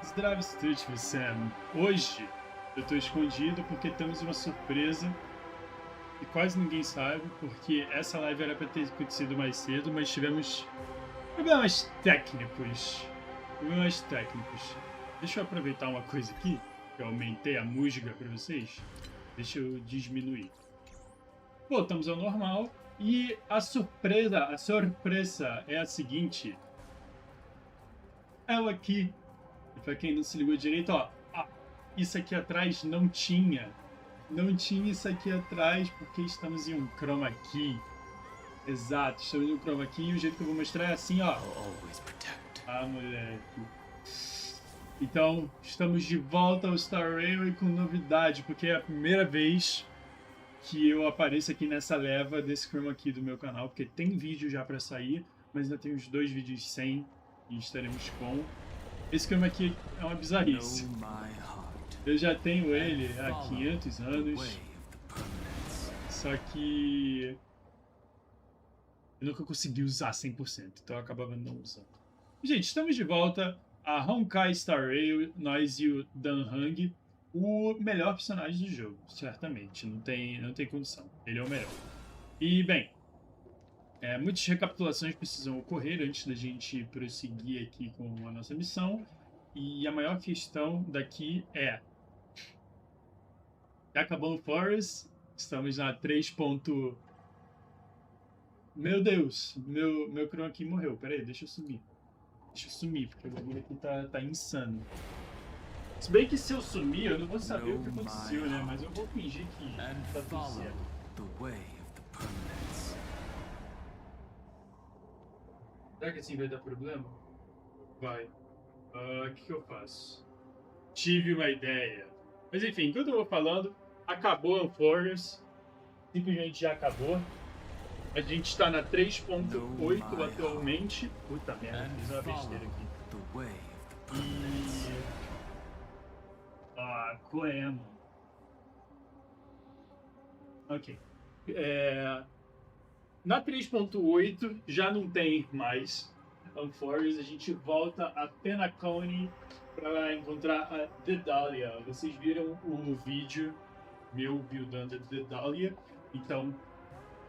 Здравствуйте, всем. Hoje eu tô escondido porque temos uma surpresa e quase ninguém sabe, porque essa live era para ter acontecido mais cedo, mas tivemos problemas técnicos. Problemas técnicos. Deixa eu aproveitar uma coisa aqui, que eu aumentei a música para vocês. Deixa eu diminuir. Voltamos ao normal e a surpresa é a seguinte. Ela aqui. E pra quem não se ligou direito, ó, isso aqui atrás não tinha. Não tinha isso aqui atrás porque estamos em um chroma key. Exato, estamos em um chroma key e o jeito que eu vou mostrar é assim, ó. Ah, moleque. Então, estamos de volta ao Star Railway com novidade, porque é a primeira vez que eu apareço aqui nessa leva desse chroma key do meu canal, porque tem vídeo já pra sair, mas ainda tem os 2 vídeos sem e estaremos com... Esse chroma key é uma bizarrice. Eu já tenho ele há 500 anos. Só que eu nunca consegui usar 100%, então eu acabava não usando. Gente, estamos de volta a Honkai Star Rail, nós e o Dan Heng, o melhor personagem do jogo, certamente. Não tem condição. Ele é o melhor. E, bem, muitas recapitulações precisam ocorrer antes da gente prosseguir aqui com a nossa missão. E a maior questão daqui é... Já acabou o Amphoreus, estamos na 3. Meu Deus, meu chroma aqui morreu. Pera aí, deixa eu sumir. Deixa eu sumir, porque o bagulho aqui tá insano. Se bem que se eu sumir, eu não vou saber o que aconteceu, né? Mas eu vou fingir que tá tudo certo. Será que assim vai dar problema? Vai. O que eu faço? Tive uma ideia. Mas enfim, enquanto eu vou falando, acabou Amphoreus. Simplesmente já acabou. A gente está na 3.8 atualmente. Puta merda, fiz uma besteira aqui. E... Coemo. Ok. Na 3.8 já não tem mais Amphoreus. A gente volta a Penacony para encontrar a Dedalia. Vocês viram o vídeo meu buildando a Dedalia. Então,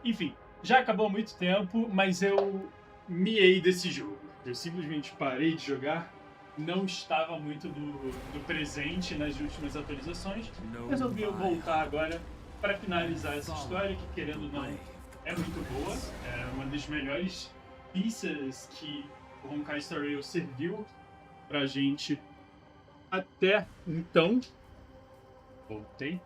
enfim, já acabou há muito tempo, mas eu miei desse jogo. Eu simplesmente parei de jogar. Não estava muito do presente nas últimas atualizações. Resolvi voltar agora para finalizar essa história, que querendo ou não é muito boa. É uma das melhores pistas que o Honkai Star Rail serviu pra gente até então. Voltei.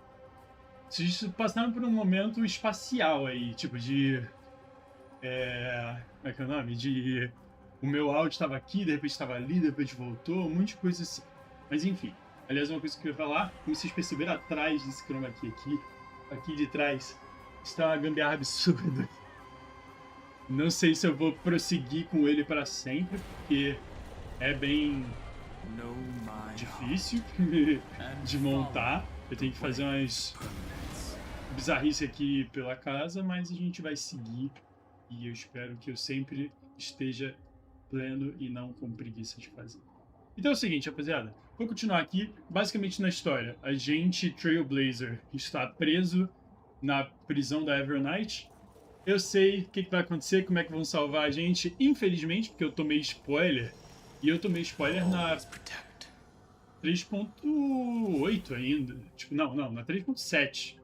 Vocês passaram por um momento espacial aí, tipo de... como é que é o nome? De... O meu áudio estava aqui, de repente estava ali, de repente voltou, um monte de coisa assim. Mas enfim. Aliás, uma coisa que eu ia falar, como vocês perceberam atrás desse chroma aqui de trás, está uma gambiarra absurda. Não sei se eu vou prosseguir com ele para sempre, porque é bem difícil de montar. Eu tenho que fazer umas bizarrices aqui pela casa, mas a gente vai seguir. E eu espero que eu sempre esteja pleno e não com preguiça de fazer. Então é o seguinte, rapaziada. Vou continuar aqui, basicamente na história. A gente, Trailblazer, está preso na prisão da Evernight. Eu sei o que vai acontecer, como é que vão salvar a gente. Infelizmente, porque eu tomei spoiler. E eu tomei spoiler na 3.8 ainda. Tipo, não, na 3.7.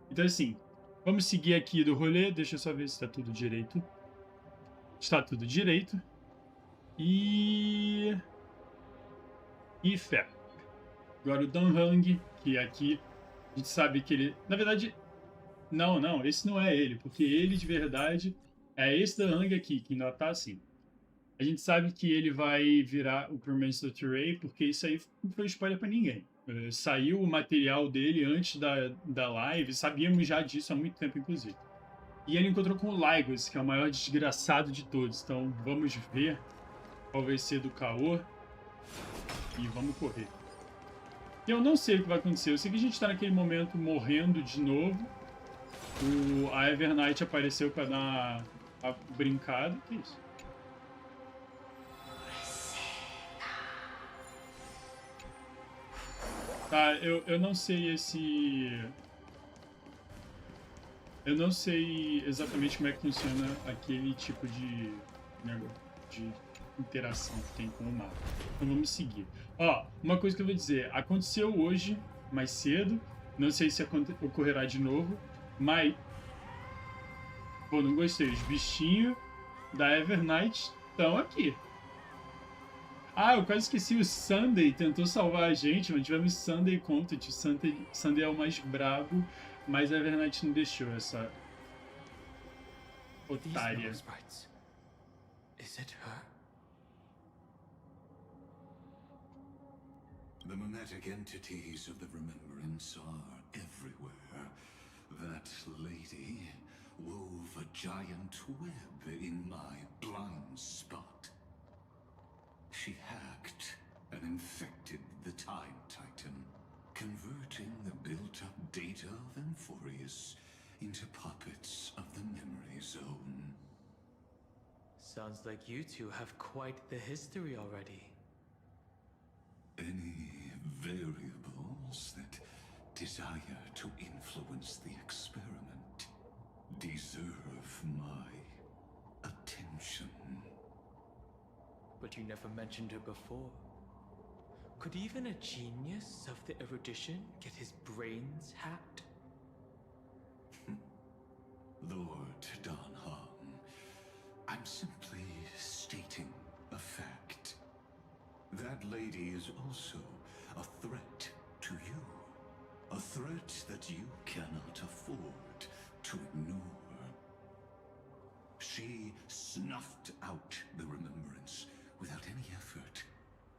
Então assim, vamos seguir aqui do rolê. Deixa eu só ver se está tudo direito. Está tudo direito. E fé. Agora o Dan Heng, que aqui a gente sabe que ele... Na verdade, não, esse não é ele, porque ele de verdade é esse Dan Heng aqui, que ainda tá assim. A gente sabe que ele vai virar o Permanent Ray, porque isso aí não foi spoiler pra ninguém. Saiu o material dele antes da live, sabíamos já disso há muito tempo, inclusive. E ele encontrou com o Lygos, que é o maior desgraçado de todos. Então vamos ver qual vai ser do caô. E vamos correr. Eu não sei o que vai acontecer. Eu sei que a gente tá naquele momento morrendo de novo. A Evernight apareceu pra dar a brincada. Que isso? Tá, eu não sei esse... Eu não sei exatamente como é que funciona aquele tipo de negócio, de interação que tem com o mapa. Então vamos seguir. Ó, uma coisa que eu vou dizer. Aconteceu hoje, mais cedo. Não sei se ocorrerá de novo. Mas... Pô, não gostei. Os bichinhos da Evernight estão aqui. Ah, eu quase esqueci. O Sunday tentou salvar a gente, mas tivemos Sunday Content. O Sunday é o mais brabo, mas a Evernight não deixou essa otária. Is it her? The mimetic entities of the remembrance are everywhere. That lady wove a giant web in my blind spot. She hacked and infected the Time Titan, converting the built-up data of Amphoreus into puppets of the memory zone. Sounds like you two have quite the history already. Any variables that desire to influence the experiment deserve my attention. But you never mentioned her before. Could even a genius of the erudition get his brains hacked? Lord Don Hong, I'm simply stating a fact. That lady is also a threat to you. A threat that you cannot afford to ignore. She snuffed out the remembrance without any effort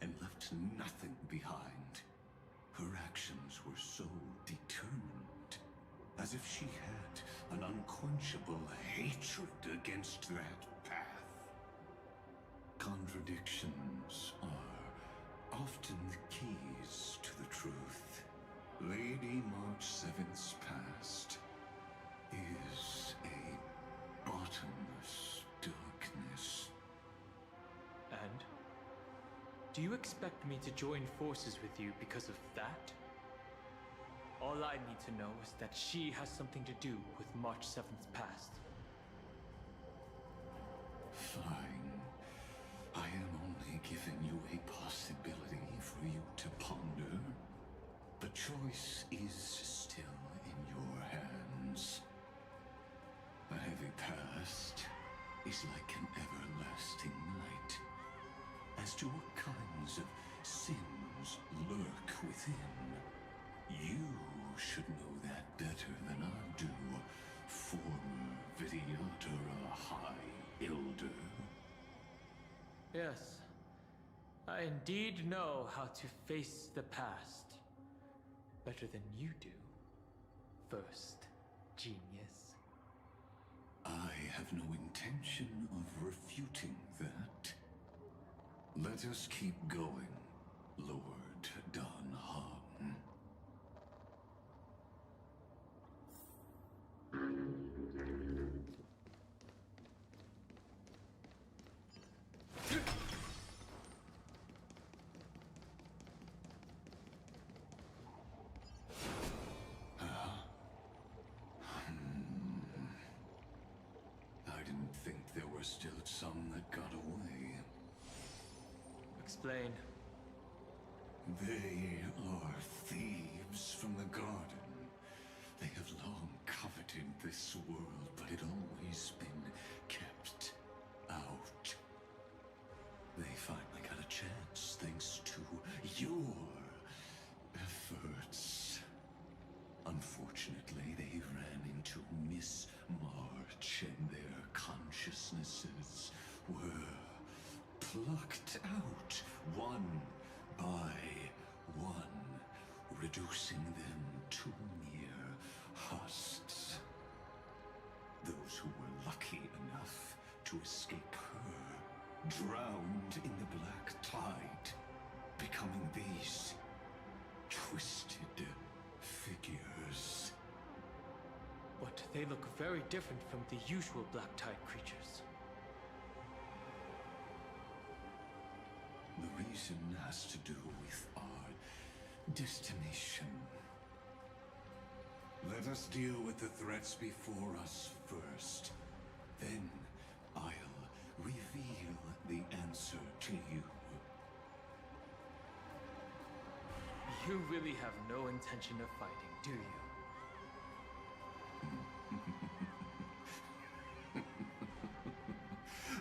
and left nothing behind. Her actions were so determined, as if she had an unquenchable hatred against that path. Contradictions are often the keys to the truth. Lady March 7th's past is a bottomless darkness. And? Do you expect me to join forces with you because of that? All I need to know is that she has something to do with March 7th's past. Fine. I am only giving you a possibility for you to ponder. The choice is still in your hands. A heavy past is like an everlasting night. As to what kinds of sins lurk within, you should know that better than I do, former Videotera High Elder. Yes, I indeed know how to face the past. Better than you do, first genius. I have no intention of refuting that. Let us keep going, Lord Don Hong. I didn't think there were still some that got away. Explain. They are thieves from the garden. They have long coveted this world, but it always been kept out. They finally got a chance thanks to your efforts. Unfortunately, they ran into Miss March and their consciousnesses were plucked out one by one, reducing them to mere husks. Those who were lucky enough to escape her drowned in the black tide, becoming these twisted figures. But they look very different from the usual black tide creatures. The reason has to do with our destination. Let us deal with the threats before us first. Then I'll reveal the answer to you. You really have no intention of fighting, do you?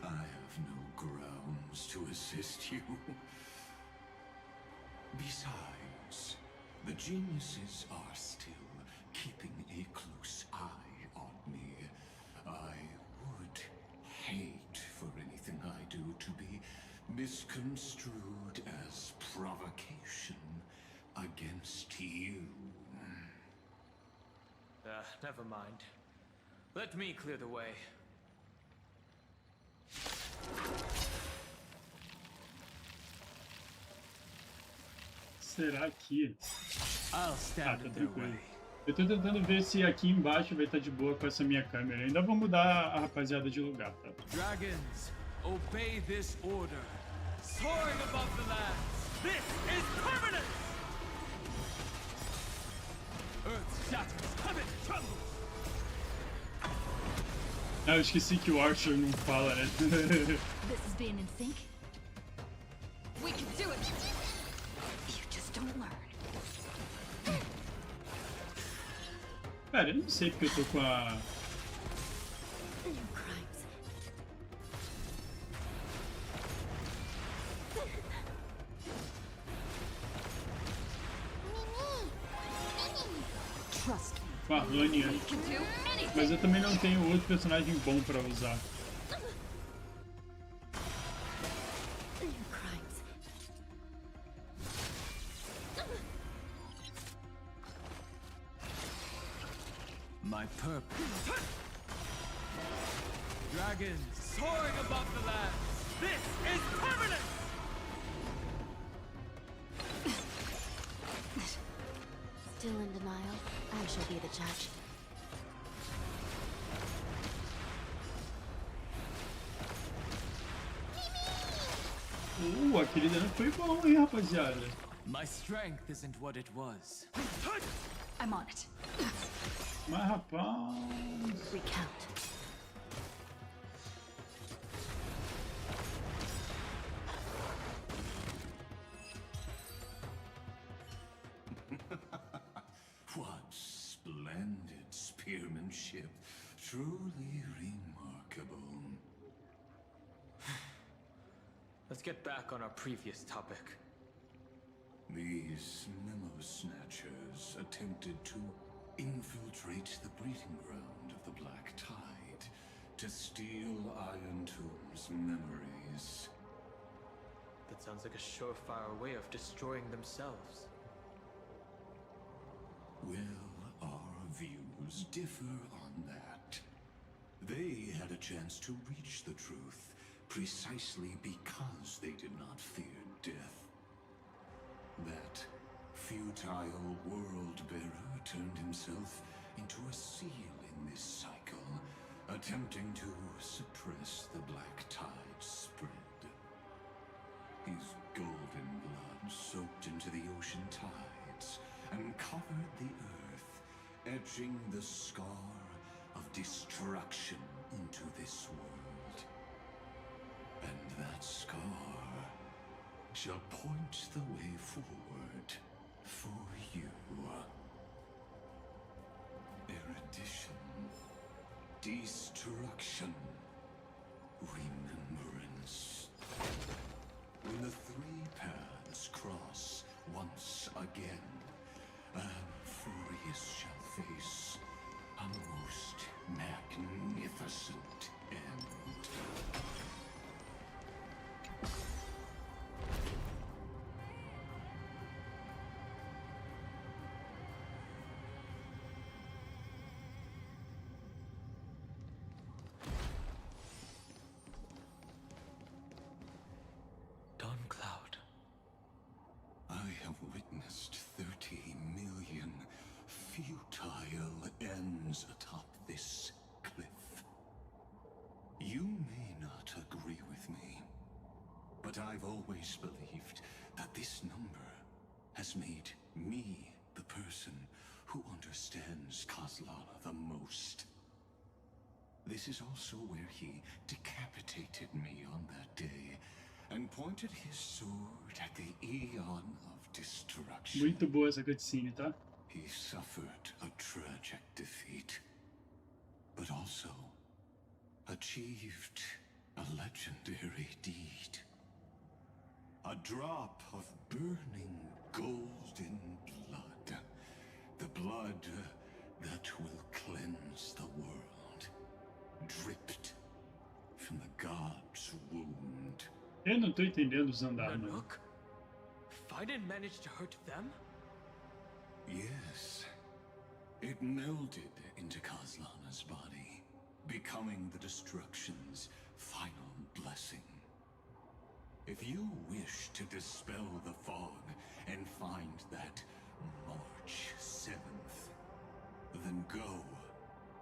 I have no grounds to assist you. Besides, the geniuses are still keeping a close eye on me. I would hate for anything I do to be misconstrued as provocation against you. Never mind. Let me clear the way. Será que... I'll stand in their way. Eu tô tentando ver se aqui embaixo vai estar de boa com essa minha câmera. Ainda vou mudar a rapaziada de lugar, tá? Dragons, obey this order. Soaring above the lands. This is permanent! Earth shatters, heaven trembles. Ah, eu esqueci que o Archer não fala, né? This is being in sync. We can do it. You just don't learn. Cara, eu não sei porque eu tô com a... New crimes. Trust me. com a Rania. We can do anything. Mas eu também não tenho outro personagem bom pra usar. New crimes. My purpose. Dragons soaring above the lands. This is permanent! Still in denial? I shall be the judge. Aquele dano foi bom, hein, rapaziada. My strength isn't what it was. I'm on it. Mas, rapaz... Recount. What splendid spearmanship. Truly remarkable. Let's get back on our previous topic. These memo snatchers attempted to infiltrate the breeding ground of the Black Tide to steal Iron Tomb's memories. That sounds like a surefire way of destroying themselves. Well, our views differ on that. They had a chance to reach the truth precisely because they did not fear death. That futile world-bearer turned himself into a seal in this cycle, attempting to suppress the Black Tide's spread. His golden blood soaked into the ocean tides and covered the earth, etching the scar of destruction into this world. And that scar shall point the way forward for you. Erudition, destruction, remembrance. When the three paths cross once again, Amphoreus shall face a most magnificent end. Cloud. I have witnessed 30 million futile ends atop this cliff. You may not agree with me, but I've always believed that this number has made me the person who understands Kozlana the most. This is also where he decapitated me on that day and pointed his sword at the Eon of Destruction. Muito boa essa cutscene, tá? He suffered a tragic defeat, but also achieved a legendary deed. A drop of burning golden blood. The blood that will cleanse the world. Dripped from the god's wound. Eu não tô entendendo usando arma. Look, Fiden managed to hurt them? Yes. It melded into Kozlana's body, becoming the destruction's final blessing. If you wish to dispel the fog and find that March 7th, then go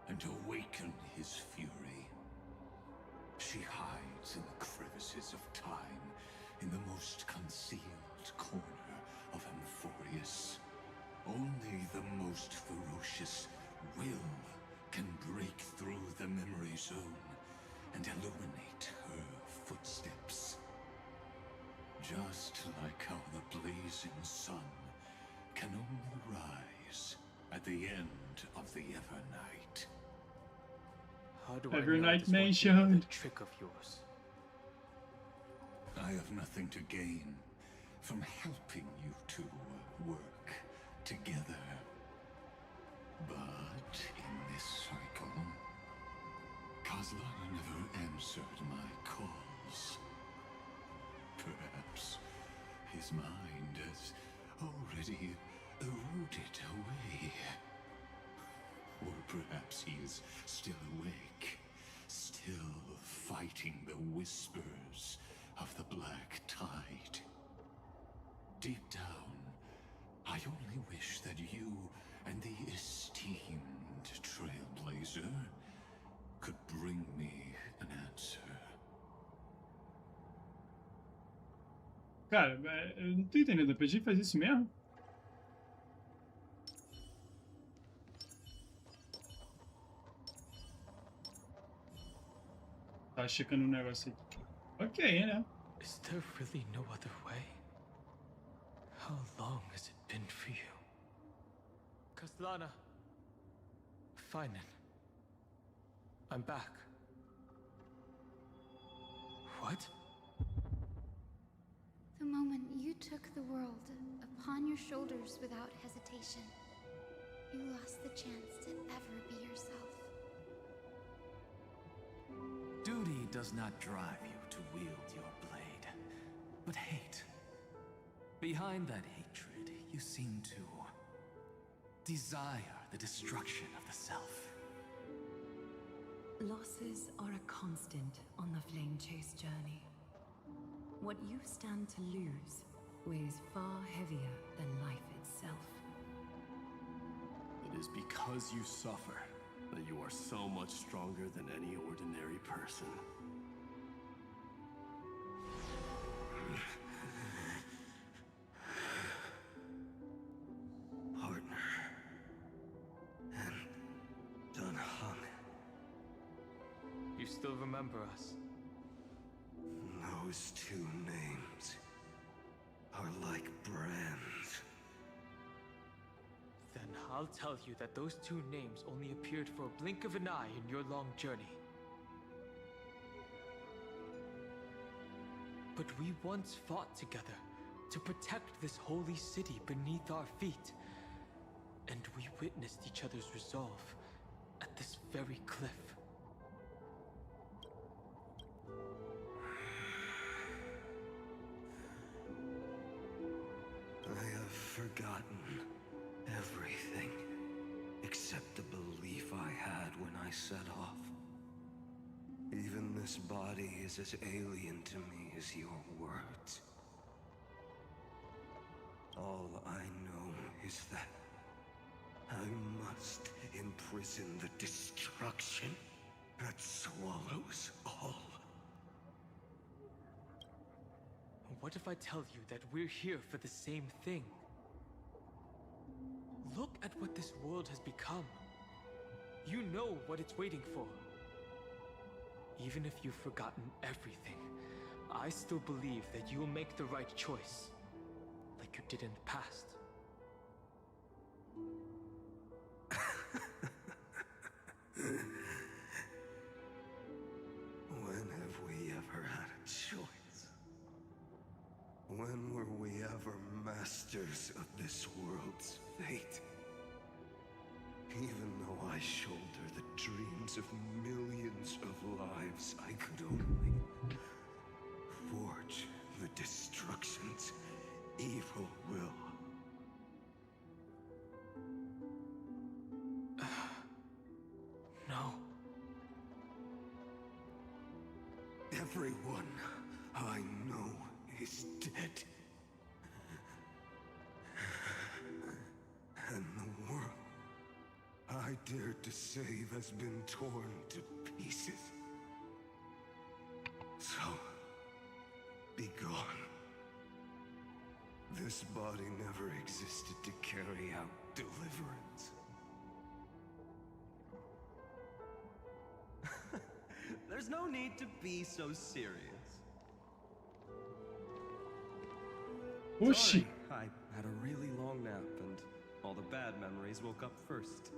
and awaken his fury. She hides in the crevices of time, in the most concealed corner of Amphoreus. Only the most ferocious will can break through the memory zone and illuminate her footsteps. Just like how the blazing sun can only rise at the end of the Evernight. How do I know Evernight this won't be mentioned. another trick of yours? I have nothing to gain from helping you two work together. But in this cycle, Kozlana never answered my calls. Perhaps his mind has already eroded away. Or perhaps he is still awake, still fighting the whispers of the Black Tide. Deep down, I only wish that you and the esteemed Trailblazer could bring me an answer. Cara, eu não tô entendendo. Eu pedi fazer isso mesmo? Tá checando um negócio aqui. Ok, né? Is there really no other way? How long has it been for you? Kozlana. Finen. I'm back. What? The moment you took the world upon your shoulders without hesitation, you lost the chance to ever be yourself. Duty does not drive you to wield your blade, but hate. Behind that hatred, you seem to desire the destruction of the self. Losses are a constant on the Flame Chase journey. What you stand to lose weighs far heavier than life itself. It is because you suffer that you are so much stronger than any ordinary person. Partner. And Dun Hung. You still remember us? Those two names are like brands. Then I'll tell you that those two names only appeared for a blink of an eye in your long journey. But we once fought together to protect this holy city beneath our feet. And we witnessed each other's resolve at this very cliff. I have forgotten everything except the belief I had when I set off. Even this body is as alien to me as your words. All I know is that I must imprison the destruction that swallows all. What if I tell you that we're here for the same thing? what this world has become? You know what it's waiting for. Even if you've forgotten everything, I still believe that you'll make the right choice, like you did in the past. When have we ever had a choice? When were we ever masters of this world's fate? Even though I shoulder the dreams of millions of lives, I could only forge the destruction's evil will. No. Everyone I know is dead. And the world I dared to save has been torn to pieces. So, be gone. This body never existed to carry out deliverance. There's no need to be so serious. Oxi! Sorry, I had a really long nap and all the bad memories woke up first.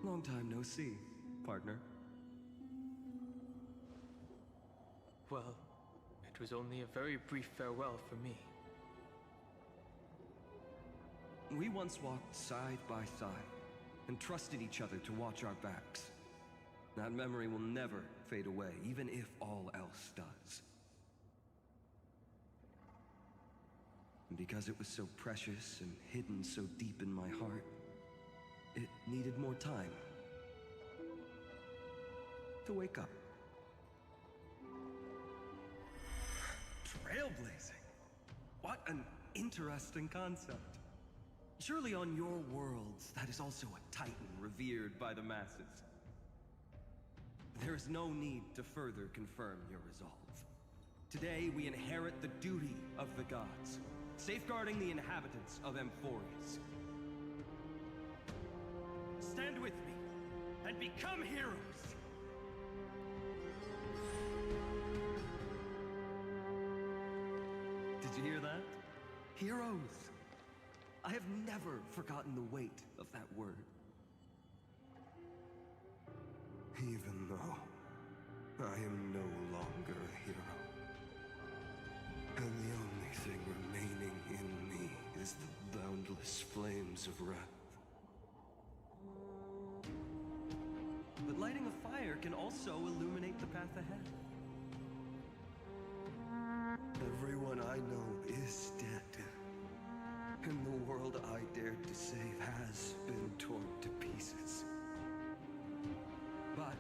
Long time no see, partner. Well, it was only a very brief farewell for me. We once walked side by side and trusted each other to watch our backs. That memory will never fade away, even if all else does. And because it was so precious and hidden so deep in my heart, it needed more time to wake up. Trailblazing. What an interesting concept. Surely on your worlds, that is also a titan revered by the masses. There is no need to further confirm your resolve. Today, we inherit the duty of the gods, safeguarding the inhabitants of Amphoreus. Stand with me, and become heroes! Did you hear that? Heroes! I have never forgotten the weight of that word. Even though I am no longer a hero. And the only thing remaining in me is the boundless flames of wrath. But lighting a fire can also illuminate the path ahead. Everyone I know is dead. And the world I dared to save has been torn to pieces. But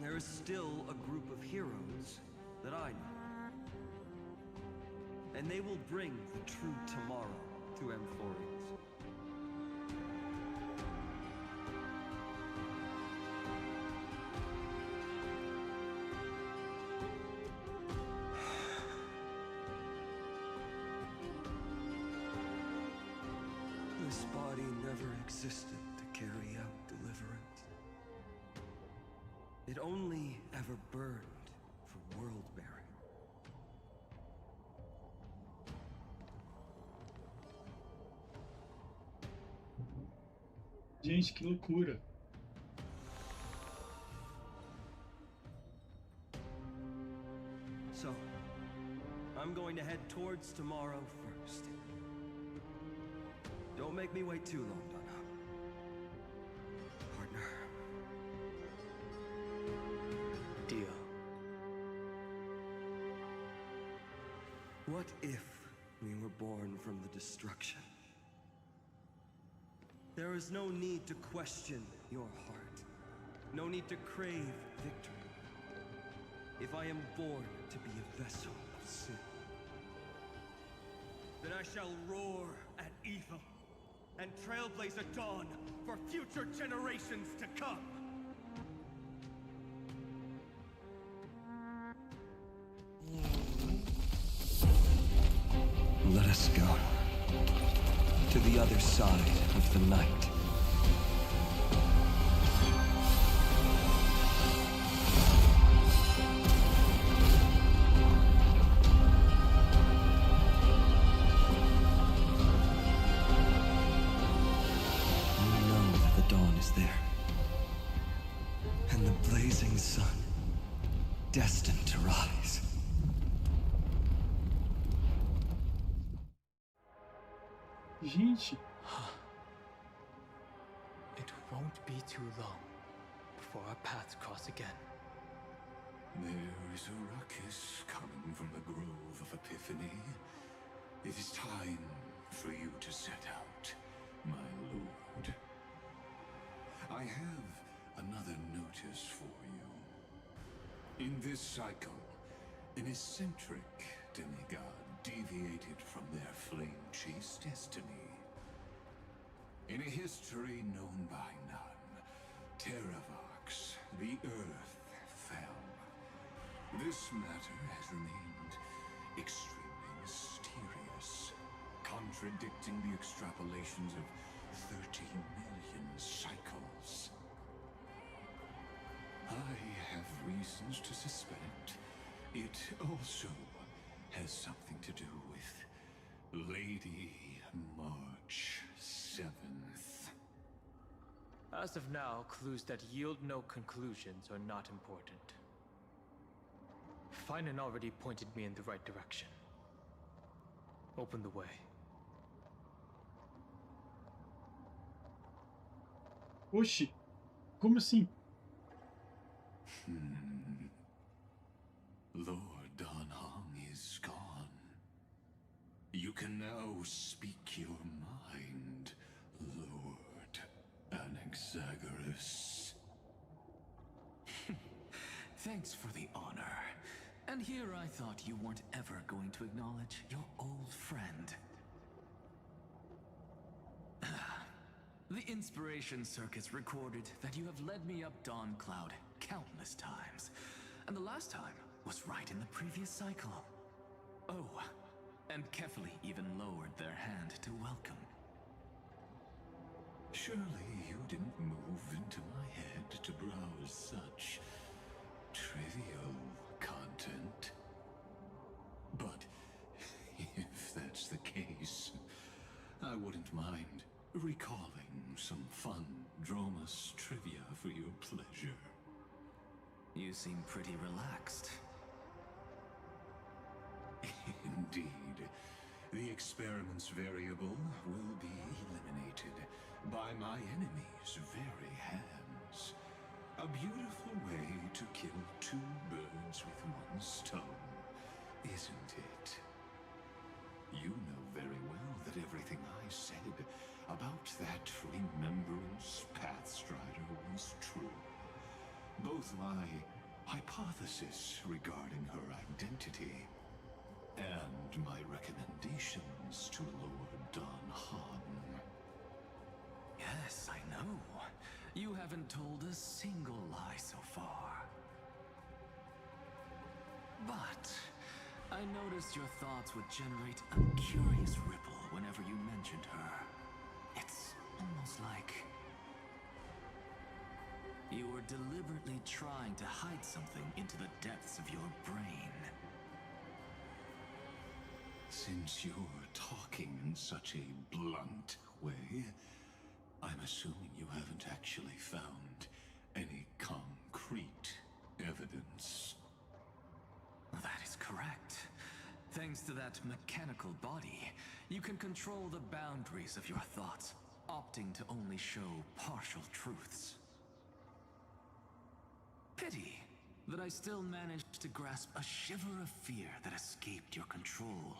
there is still a group of heroes that I know. And they will bring the true tomorrow to Amphoreus. This body never existed to carry out deliverance. It only ever burned for world-bearing. Gente, que loucura. So, I'm going to head towards tomorrow first. Don't make me wait too long, Donna. Partner. Deal. What if we were born from the destruction? There is no need to question your heart. No need to crave victory. If I am born to be a vessel of sin, then I shall roar at evil and trailblaze a dawn for future generations to come. Let us go. the other side of the night. You know that the dawn is there. And the blazing sun, destined to rise. Gente, It won't be too long before our paths cross again. There is a ruckus coming from the Grove of Epiphany. It is time for you to set out, my lord. I have another notice for you. In this cycle, an eccentric demigod deviated from their flame-chased destiny. In a history known by none, Terravox, the Earth, fell. This matter has remained extremely mysterious, contradicting the extrapolations of 30 million cycles. I have reasons to suspect it also has something to do with Lady March 7th. As of now, clues that yield no conclusions are not important. Finan already pointed me in the right direction. Open the way. oxi, como assim? Lord Don Heng is gone. You can now speak your mind, Lord Anaxagoras. Thanks for the honor. And here I thought you weren't ever going to acknowledge your old friend. The Inspiration Circus recorded that you have led me up Dawn Cloud countless times. And the last time was right in the previous cycle. Oh, and Kefali even lowered their hand to welcome. Surely you didn't move into my head to browse such trivial content. But if that's the case, I wouldn't mind recalling some fun Dromus trivia for your pleasure. You seem pretty relaxed. Indeed. The experiment's variable will be eliminated by my enemy's very hands. A beautiful way to kill two birds with one stone, isn't it? You know very well that everything I said about that Remembrance Pathstrider was true. Both my hypothesis regarding her identity and my recommendations to Lord Don Heng. Yes, I know. You haven't told a single lie so far. But I noticed your thoughts would generate a curious ripple whenever you mentioned her. It's almost like you were deliberately trying to hide something into the depths of your brain. Since you're talking in such a blunt way, I'm assuming you haven't actually found any concrete evidence. That is correct. Thanks to that mechanical body, you can control the boundaries of your thoughts, opting to only show partial truths. Pity that I still managed to grasp a shiver of fear that escaped your control,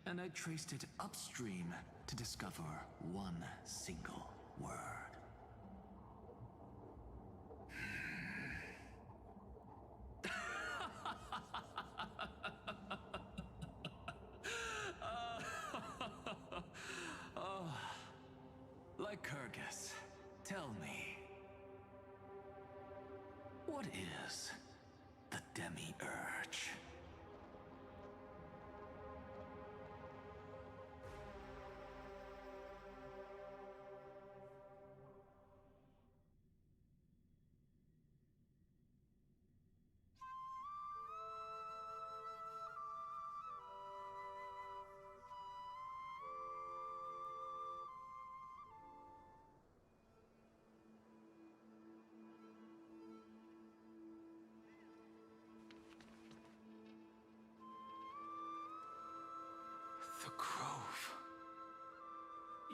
and I traced it upstream to discover one single word. Lycurgus, tell me, what is the Demi-Urge? grove.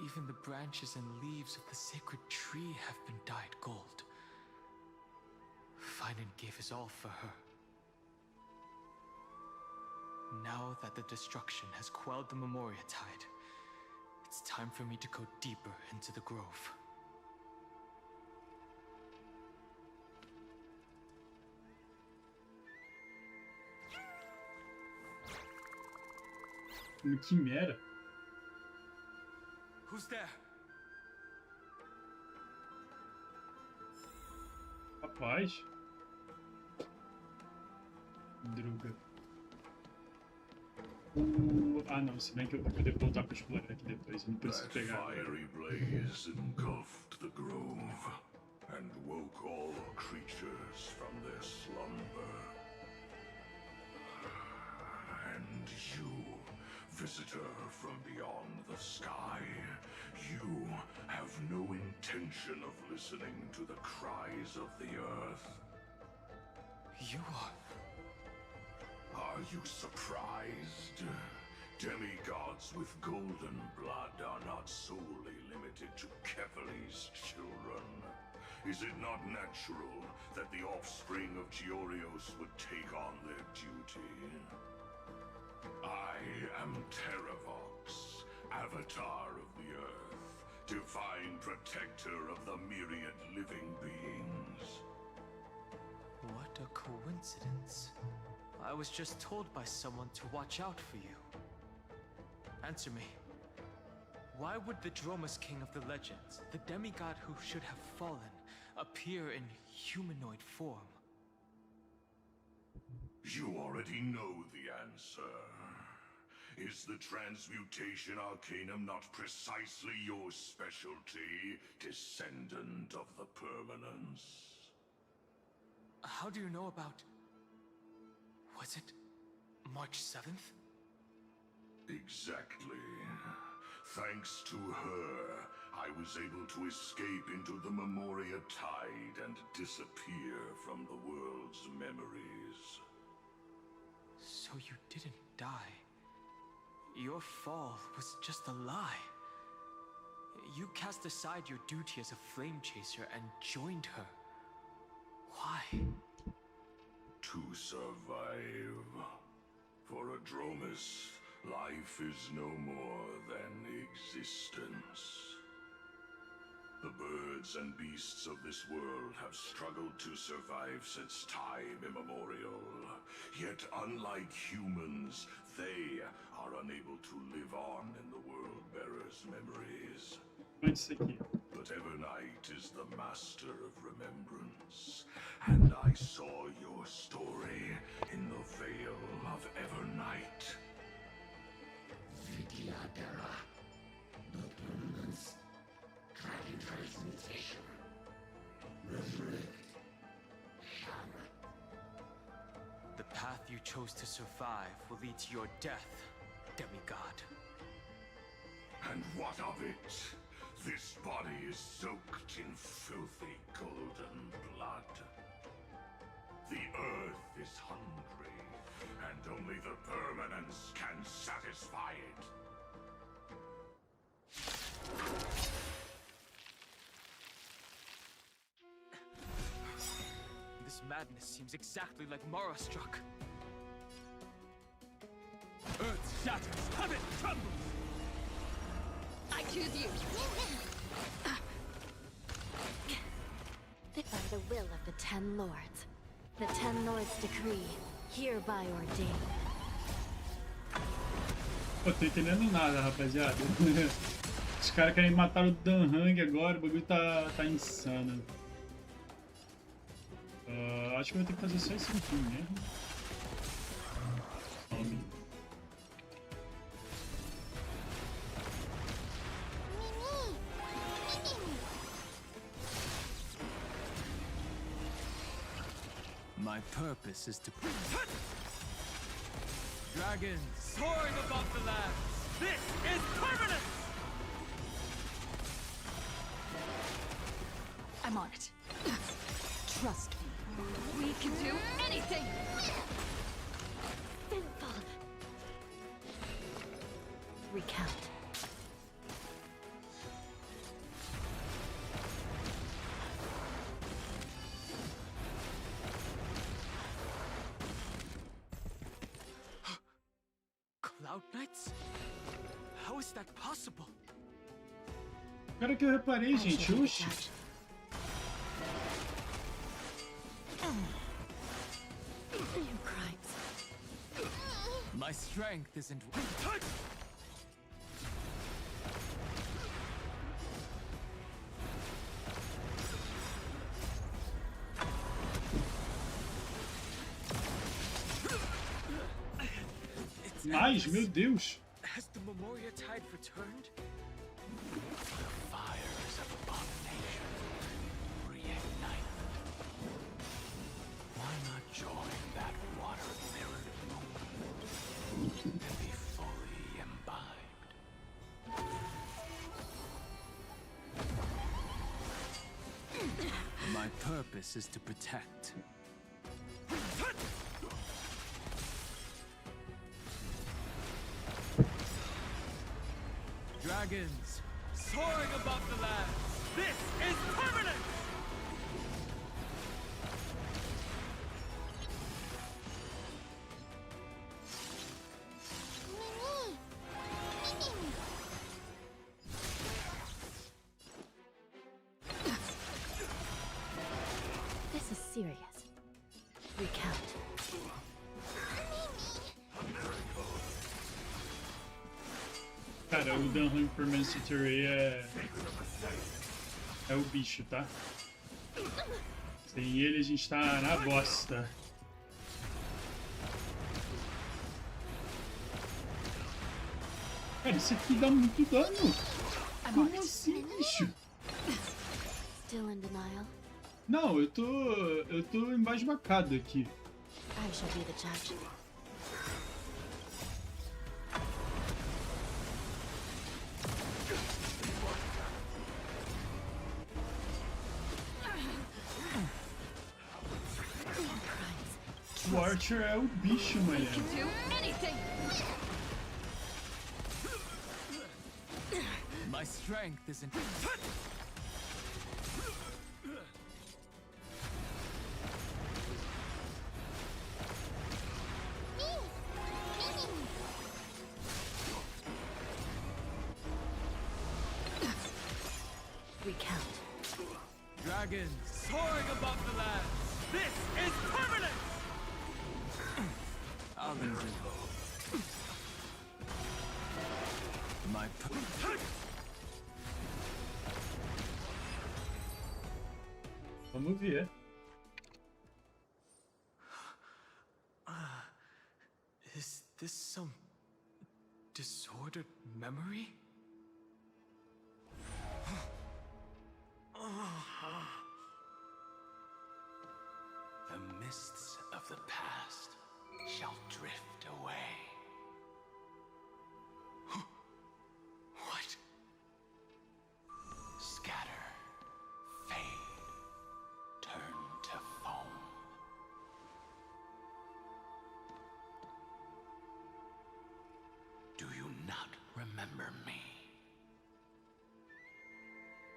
Even the branches and leaves of the sacred tree have been dyed gold. Finan gave his all for her. Now that the destruction has quelled the Memoria tide, it's time for me to go deeper into the grove. Uma quimera? Who's there? Rapaz. Droga. Ah não, se bem que eu vou poder voltar para explorar aqui depois, eu não preciso That pegar. fiery blaze engulfed the grove and woke all creatures from their slumber. And you, visitor from beyond the sky, you have no intention of listening to the cries of the earth. You are... Are you surprised? Demigods with golden blood are not solely limited to Kefali's children. Is it not natural that the offspring of Georios would take on their duty? I am Terravox, Avatar of the Earth, divine protector of the myriad living beings. What a coincidence. I was just told by someone to watch out for you. Answer me. Why would the Dromus King of the Legends, the demigod who should have fallen, appear in humanoid form? You already know the answer. Is the Transmutation Arcanum not precisely your specialty, descendant of the Permanence? How do you know about... Was it March 7th? Exactly. Thanks to her, I was able to escape into the Memoria tide and disappear from the world's memories. So you didn't die. Your fall was just a lie. You cast aside your duty as a flame chaser and joined her. Why? To survive. For a Dromus, life is no more than existence. The birds and beasts of this world have struggled to survive since time immemorial. Yet unlike humans, they are unable to live on in the World-Bearer's memories. But Evernight is the master of remembrance, and I saw your story in the Veil of Evernight. Vidyadhara, the permanence, dragon transmutation, resurrect, Shana. The path you chose to survive will lead to your death, demigod. And what of it? This body is soaked in filthy golden blood. The earth is hungry, and only the permanence can satisfy it. This madness seems exactly like Mara struck. Earth shatters, heaven trembles! I choose you! By the will of the Ten Lords. The Ten Lords decree, hereby ordained. Pô, tô entendendo nada, rapaziada. Os caras querem matar o Dan Heng agora, o bagulho tá insano. Acho que eu vou ter que fazer só esse aqui mesmo. My purpose is to... Dragons soaring above the lands! This is permanence! I'm on it. Trust me. We can do anything! Sinful. Cloud Knights? How is that possible? Cara, que eu reparei, gente. Oxi. My strength isn't. Mas, meu Deus. Has the Memoria tide returned? The fires of abomination reignited. Why not join that water-mirrored moon and be fully imbibed? My purpose is to protect. Dragons, soaring above the land. This is permanent! This is serious. Recount. Cara, o Dunham Permanency é o bicho, tá? Sem ele a gente tá na bosta. Cara, isso aqui dá muito dano. Como assim, bicho? Still in denial? Não, eu tô embasbacado aqui. I shall be the judge. O Archer é o bicho, mano. My strength isn't. Recount. Dragons soaring above the land. This is permanent! My Vamos ver. Is this some disordered memory? The mists of the past shall drift away. What? Scatter, fade, turn to foam. Do you not remember me?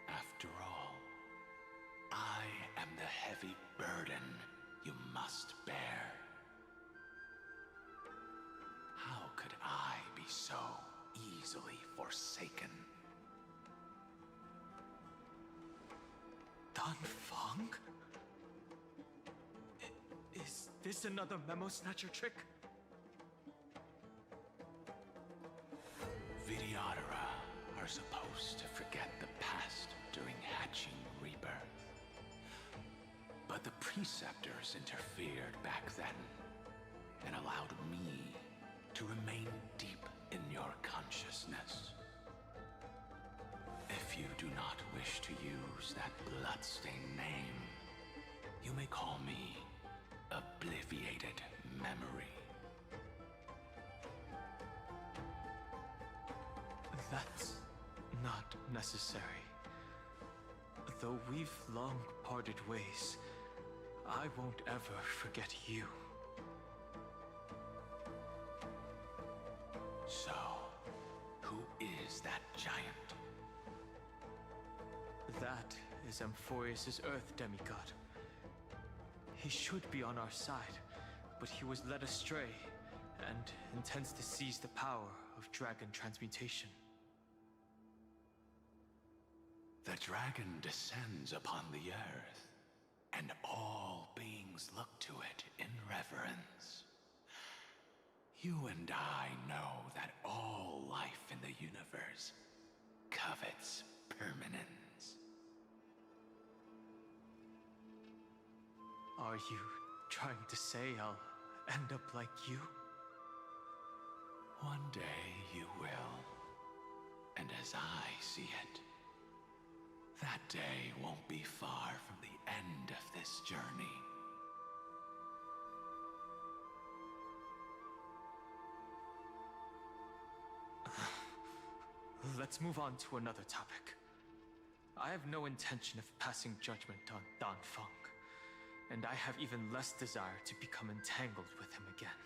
After all, I am the heavy burden you must bear. How could I be so easily forsaken? Dan Feng? Is this another memo snatcher trick? Vidyadhara are supposed to forget the past during hatching rebirth. But the preceptors interfered back then and allowed me to remain deep in your consciousness. If you do not wish to use that bloodstained name, you may call me Obliviated Memory. That's not necessary. Though we've long parted ways, I won't ever forget you. So, who is that giant? That is Amphoreus' Earth demigod. He should be on our side, but he was led astray and intends to seize the power of dragon transmutation. The dragon descends upon the earth, and all beings look to it in reverence. You and I know that all life in the universe covets permanence. Are you trying to say I'll end up like you? One day you will. And as I see it, that day won't be far from the end of this journey. Let's move on to another topic. I have no intention of passing judgment on Dan Feng, and I have even less desire to become entangled with him again.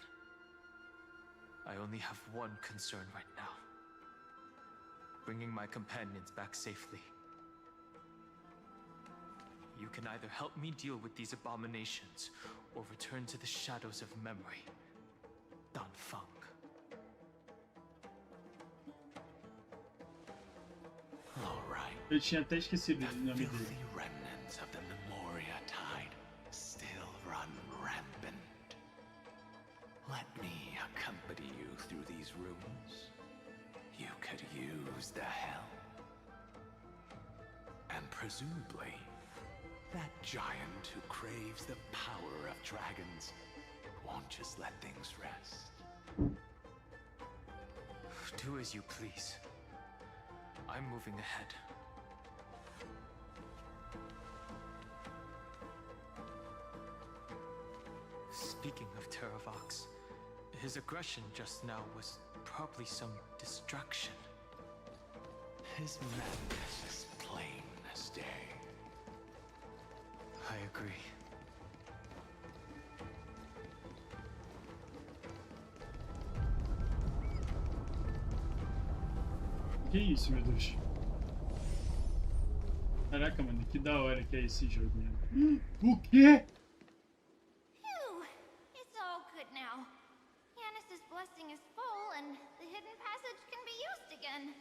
I only have one concern right now: bringing my companions back safely. You can either help me deal with these abominations, or return to the shadows of memory. Dan Feng. All right. Eu tinha até esquecido o nome The dele. filthy remnants of the Memoria tide still run rampant. Let me accompany you through these rooms. You could use the help. And presumably, that giant who craves the power of dragons won't just let things rest. Do as you please. I'm moving ahead. Speaking of Terravox, his aggression just now was probably some distraction. His madness is plain as day. I agree. Que isso, meu Deus? Caraca, mano, que da hora que é esse jogo, mano. O quê? Phew! It's all good now. Yanis's blessing is full, and the hidden passage can be used again.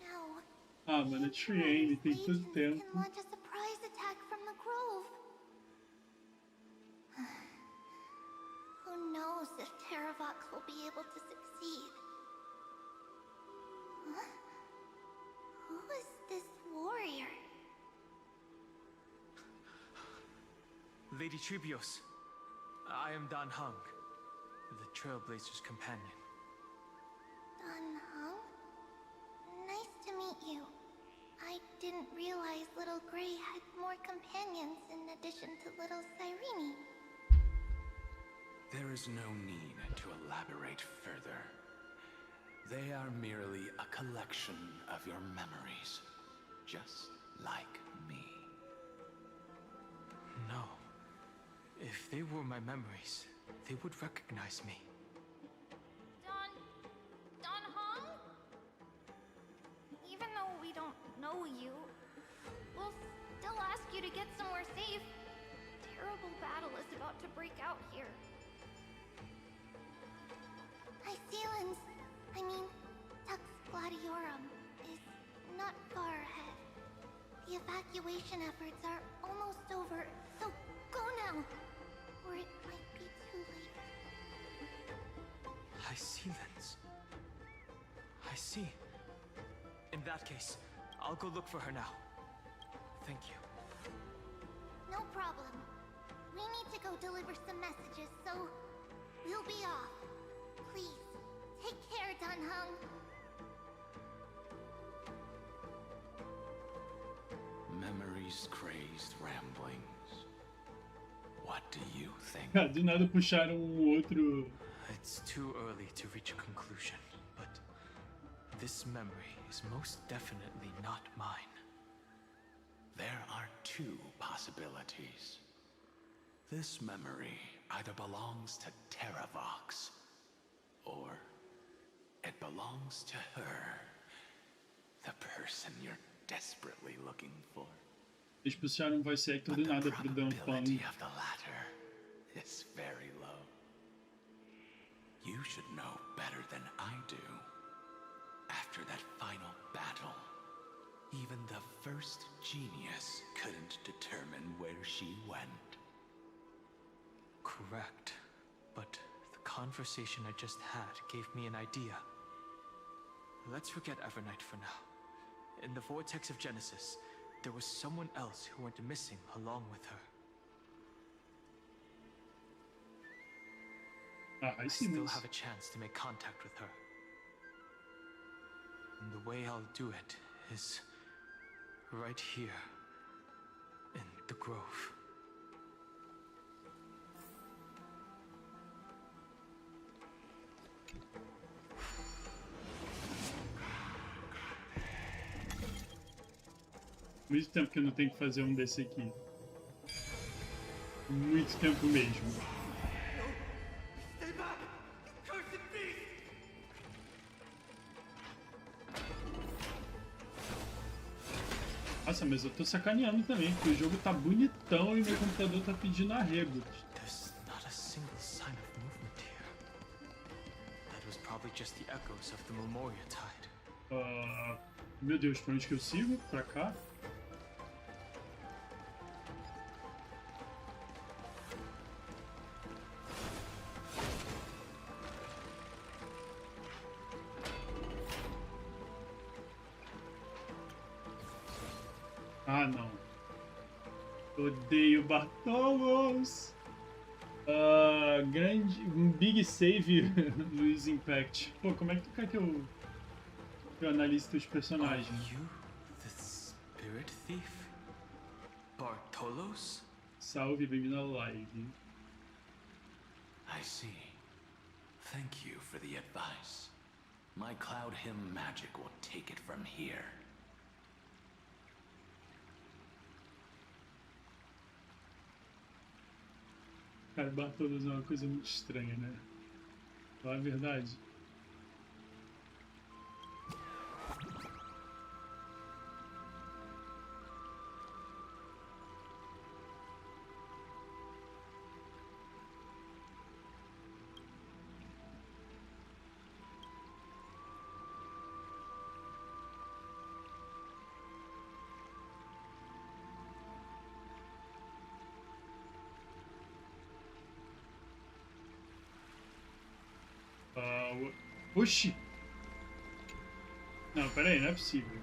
Now, Ah, mano, Triane, tem tanto tempo. can launch a surprise attack from the grove. Who knows if Terravox will be able to succeed? Huh? Who is this warrior? Lady Tribios, I am Dan Heng, the Trailblazer's companion. Dan Heng? Nice to meet you. I didn't realize Little Gray had more companions in addition to Little Cyrene. There is no need to elaborate further. They are merely a collection of your memories, just like me. No. If they were my memories, they would recognize me. Dan Heng? Even though we don't know you, we'll still ask you to get somewhere safe. A terrible battle is about to break out here. Iceland's, Tux Gladiorum is not far ahead. The evacuation efforts are almost over, so go now, or it might be too late. Iceland's. I see. In that case, I'll go look for her now. Thank you. No problem. We need to go deliver some messages, so we'll be off. Please, take care, Dan Heng. Memories crazed ramblings. What do you think? Ah, do nada puxaram outro. It's too early to reach a conclusion, but this memory is most definitely not mine. There are two possibilities. This memory either belongs to Terravox, or it belongs to her, the person you're desperately looking for. Eles puxaram voice actor do nada pro Dan Feng. The probability of the latter is very low. You should know better than I do. After that final battle, even the first genius couldn't determine where she went. Correct. But the conversation I just had gave me an idea. Let's forget Evernight for now. In the vortex of Genesis, there was someone else who went missing along with her. I still have a chance to make contact with her. And the way I'll do it is right here in the grove. Muito tempo que eu não tenho que fazer um desse aqui. Muito tempo mesmo. Nossa, mas eu tô sacaneando também, porque o jogo tá bonitão e meu computador tá pedindo arrego. There's not a single sign of movement here. That was probably just the echoes of the Memoria tide. Meu Deus, pra onde que eu sigo? Pra cá? Ah, não. Odeio Bartolos. Um big save Lose Impact. Pô, como é que tu quer que eu analise teus personagens? Are you the spirit thief? Bartolos? Salve, bem-vindo ao live. I see. Thank you for the advice. My cloud hymn magic will take it from here. Cara, Bartolos é uma coisa muito estranha, né? Fala a verdade. Oxi! Não, pera aí, não é possível.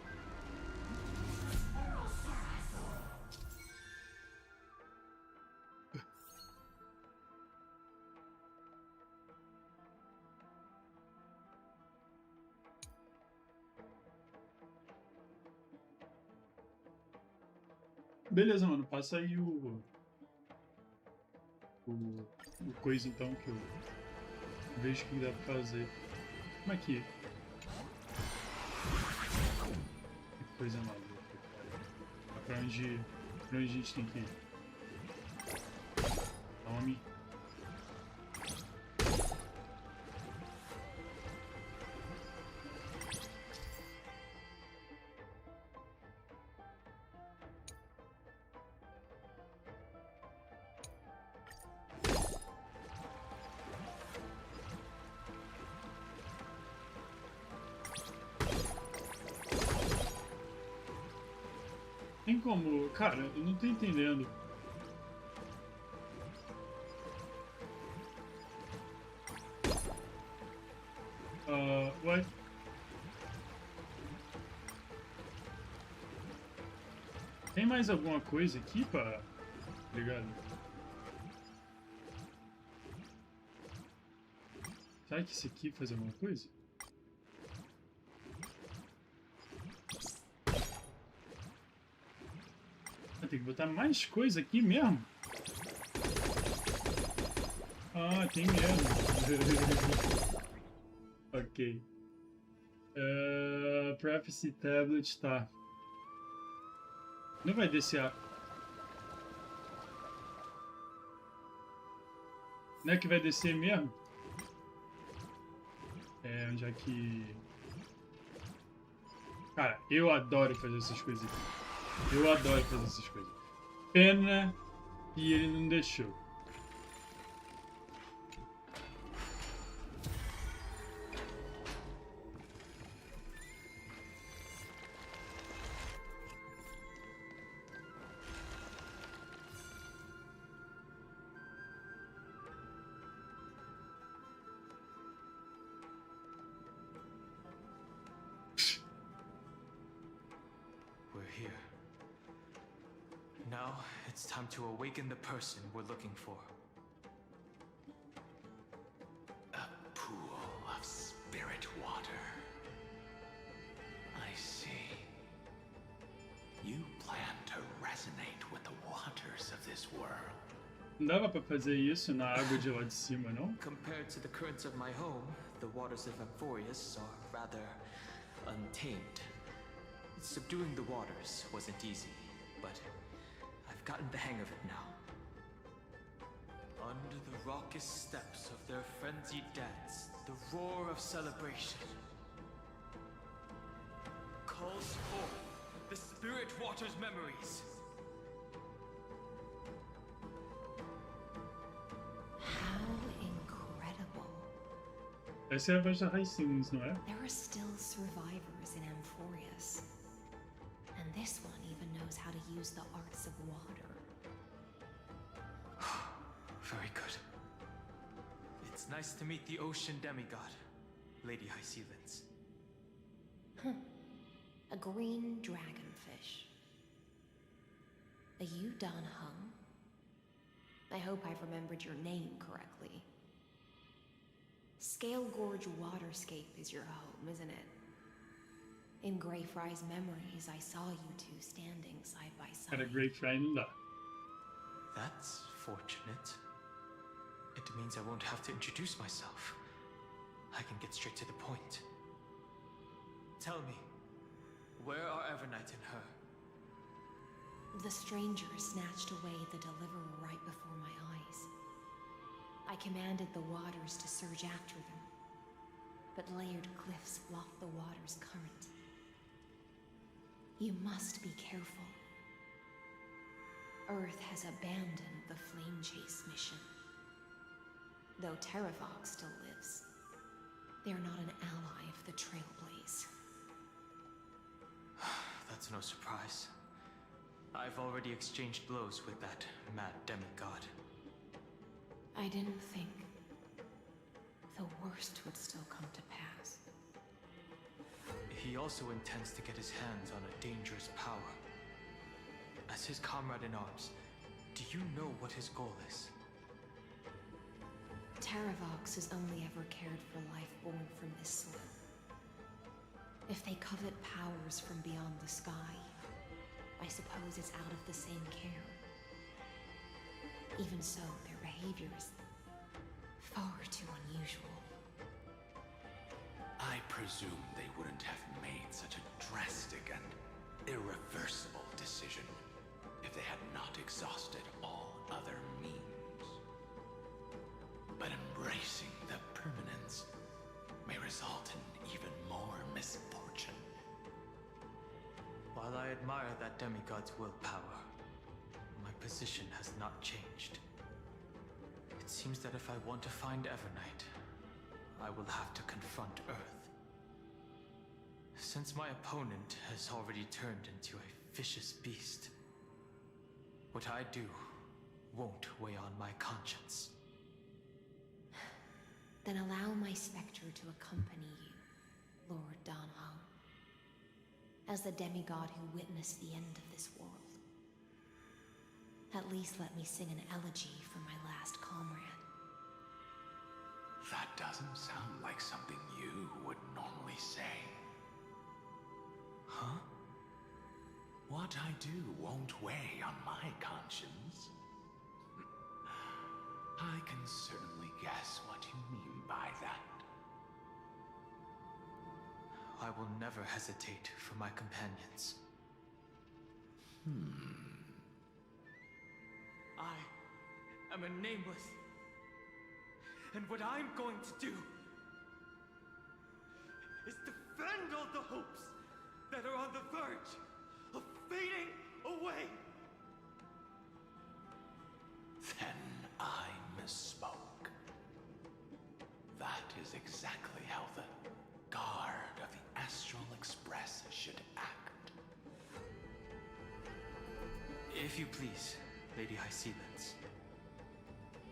Beleza, mano, passa aí o coisa então que eu vejo o que dá pra fazer. Como é que... Que coisa maluca, cara. Pra onde a gente tem que ir? Tome. Tem como... Cara, eu não tô entendendo. Ué? Tem mais alguma coisa aqui pra... Ligado? Será que esse aqui faz alguma coisa? Tem que botar mais coisa aqui mesmo? Ah, tem mesmo. Ok. Prophecy Tablet, tá. Não vai descer a... Não é que vai descer mesmo? Onde é que... Cara, eu adoro fazer essas coisas aqui. Eu adoro fazer essas coisas. Pena que ele não deixou. it's time to awaken the person we're looking for. A pool of spirit water. I see. You plan to resonate with the waters of this world. Não dava pra fazer isso na água de lá de cima, não? Compared to the currents of my home, the waters of Amphoreus are rather untamed. Subduing the waters wasn't easy, but I've gotten the hang of it now. Under the raucous steps of their frenzied dance, the roar of celebration calls forth the spirit water's memories. How incredible. Essa é a voz da Sininho, não é? There are still survivors in Amphoreus. And this one even knows how to use the arts of water. Very good. It's nice to meet the ocean demigod, Lady Hysealence. A green dragonfish. Are you Don Heng? I hope I've remembered your name correctly. Scale Gorge Waterscape is your home, isn't it? In Greyfry's memories, I saw you two standing side by side. Era Greyfry não dá. That's fortunate. It means I won't have to introduce myself. I can get straight to the point. Tell me, where are Evernight and her? The stranger snatched away the deliverer right before my eyes. I commanded the waters to surge after them, but layered cliffs blocked the water's current. You must be careful. Earth has abandoned the flame chase mission. Though Terravox still lives, they're not an ally of the Trailblaze. That's no surprise. I've already exchanged blows with that mad demigod. I didn't think the worst would still come to pass. He also intends to get his hands on a dangerous power. As his comrade in arms, do you know what his goal is? Terravox has only ever cared for life born from this soil. If they covet powers from beyond the sky, I suppose it's out of the same care. Even so, their behavior is far too unusual. I presume they wouldn't have made such a drastic and irreversible decision if they had not exhausted all other means. But embracing the permanence may result in even more misfortune. While I admire that demigod's willpower, my position has not changed. It seems that if I want to find Evernight, I will have to confront Earth. Since my opponent has already turned into a vicious beast, what I do won't weigh on my conscience. Then allow my specter to accompany you, Lord Don Heng, as the demigod who witnessed the end of this world. At least let me sing an elegy for my last comrade. That doesn't sound like something you would normally say. Huh? What I do won't weigh on my conscience. I can certainly guess what you mean by that. I will never hesitate for my companions. I am a nameless. And what I'm going to do is defend all the hopes that are on the verge of fading away. Then I misspoke. That is exactly how the guard of the Astral Express should act. If you please, Lady Hysealence.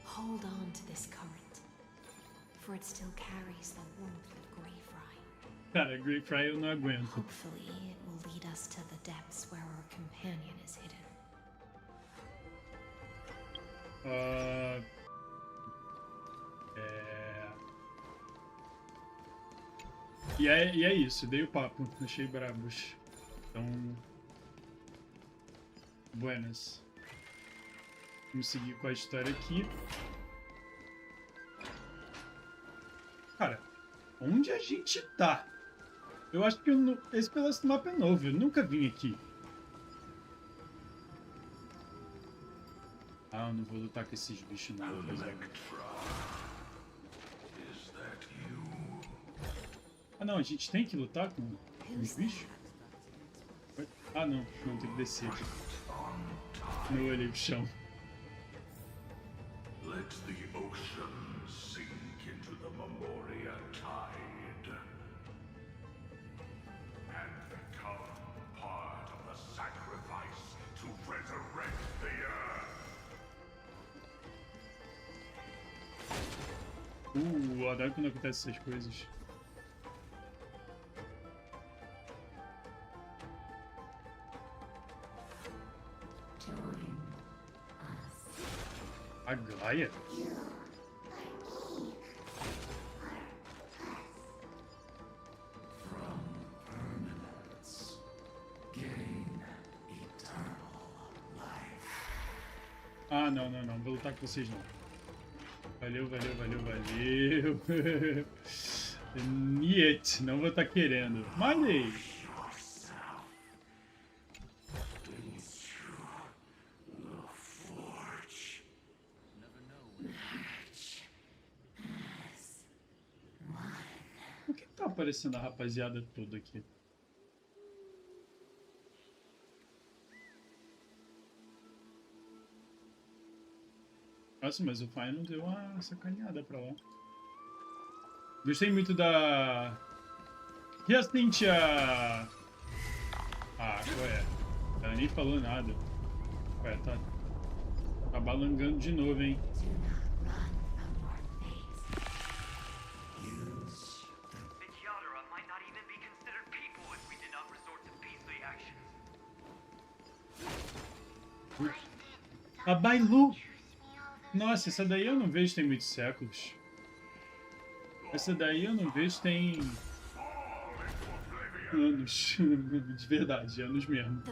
Hold on to this current, for it still carries the warmth of Greyfry. Cara, Greyfry eu não aguento. Hopefully, it will lead us to the depths where our companion is hidden. E é isso, dei o papo, achei brabos. Então, buenas. Vamos seguir com a história aqui. Cara, onde a gente tá? Eu acho que esse pedaço do mapa é novo, eu nunca vim aqui. Ah, eu não vou lutar com esses bichos não, rapaziada. Ah não, a gente tem que lutar com os bichos? Ah não, não, tem que descer. Não olhei pro chão. Let the ocean sink into the Memoria tide and become part of the sacrifice to resurrect the earth. Adoro quando acontecem essas coisas. A Gaia? Ah, não, não, não. Vou lutar com vocês, não. Valeu, valeu, valeu, valeu. Niet, não vou estar querendo. Mandei. Por que tá aparecendo a rapaziada toda aqui? Nossa, mas o Final deu uma sacaneada pra lá. Gostei muito da... Reacentia! Ah, qual é? Ela nem falou nada. Ué, tá balangando de novo, hein? A Bailu! Nossa, essa daí eu não vejo tem muitos séculos. Essa daí eu não vejo tem... anos. De verdade, anos mesmo.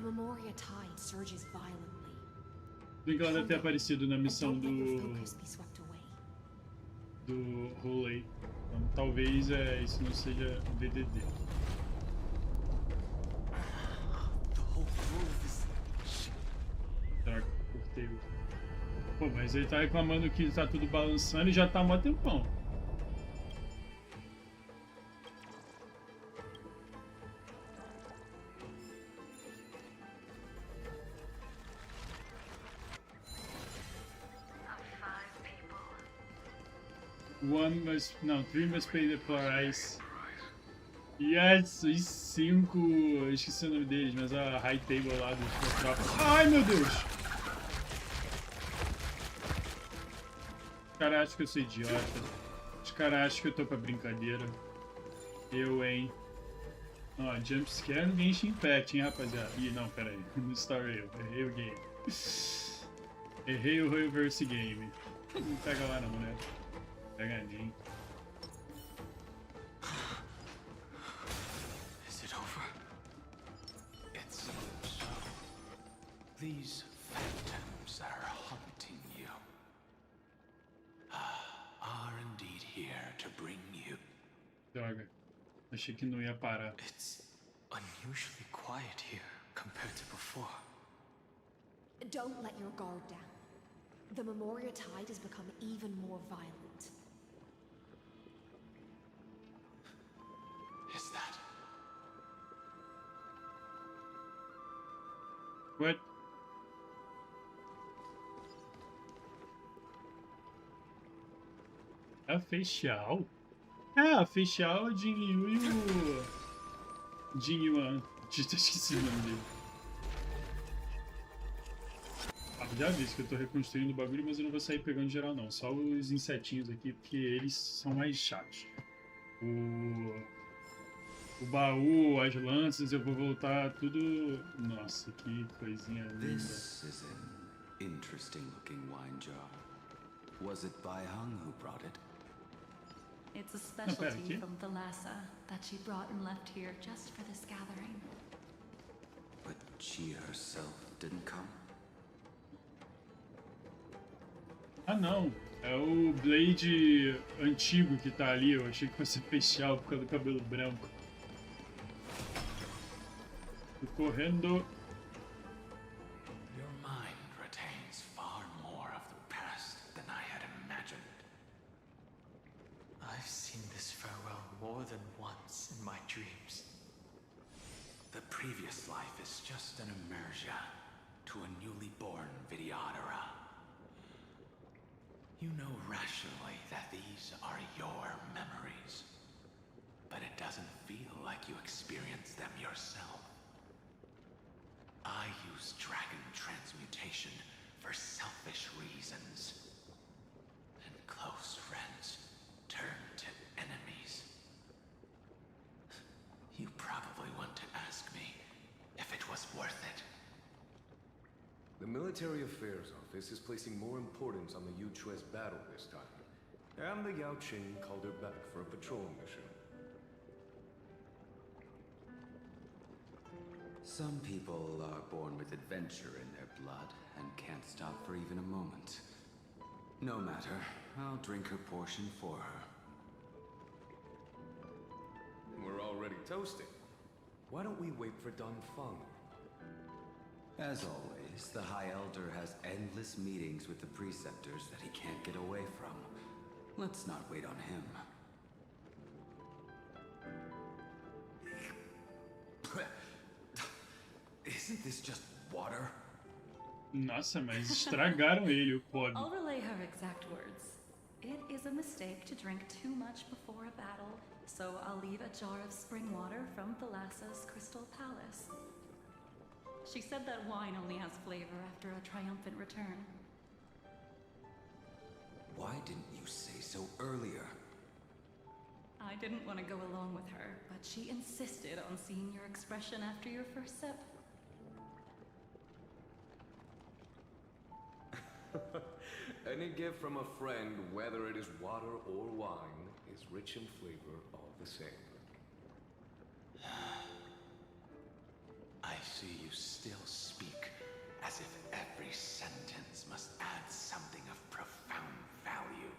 Bem que ela deve ter aparecido na missão do rolê. Então, talvez isso não seja DDD. Será que eu cortei o... Pô, mas ele tá reclamando que tá tudo balançando e já tá há mó tempão. Three must pay the price. Yes, os 5. Eu esqueci o nome deles, mas a high table lá dos tropas. Ai meu Deus! Os caras acham que eu sou idiota. Os caras acham que eu tô pra brincadeira. Eu, hein? Ó, jumpscare no Genshin Impact, hein, rapaziada? Ih, não, pera aí. No Story eu errei o game. Errei o reverse game. Não pega lá não, né? Pega nem. Is it over? It seems so. These phantoms that are haunting you are indeed here to bring you. Droga. Achei que não ia parar. It's unusually quiet here compared to before. Don't let your guard down. The Memoria tide has become even more violent. Is that? What? A facial? Ah, a facial é o Jin Yu e o... Jin Yuan. Esqueci o nome dele. Já disse que eu tô reconstruindo o bagulho, mas eu não vou sair pegando geral não. Só os insetinhos aqui, porque eles são mais chatos. O baú, as lanças, eu vou voltar tudo... Nossa, que coisinha linda. interesting looking wine jar. Was it by Heng who brought it? It's a specialty from Thalassa that she brought and left here just for this gathering. But she herself didn't come? Ah não, é o Blade antigo que tá ali. Eu achei que fosse especial por causa do cabelo branco. Tô correndo. Your mind retains far more of the past than I had imagined. I've seen this farewell more than once in my dreams. The previous life is just an immersion to a newly born Vidyadhara. You know rationally that these are your memories, but it doesn't feel like you experienced them yourself. I use dragon transmutation for selfish reasons, and close friends turn to enemies. You probably want to ask me if it was worth it. The Military Affairs Office is placing more importance on the Yuchue's battle this time. And the Yaoqing called her back for a patrol mission. Some people are born with adventure in their blood and can't stop for even a moment. No matter, I'll drink her portion for her. We're already toasting. Why don't we wait for Don Feng? As always, the High Elder has endless meetings with the preceptors that he can't get away from. Let's not wait on him. Isn't this just water? Nossa, mas estragaram ele, o pobre. I'll relay her exact words. It is a mistake to drink too much before a battle, so I'll leave a jar of spring water from Thalassa's Crystal Palace. She said that wine only has flavor after a triumphant return. Why didn't you say so earlier? I didn't want to go along with her, but she insisted on seeing your expression after your first sip. Any gift from a friend, whether it is water or wine, is rich in flavor all the same. I see you still speak as if every sentence must add something of profound value.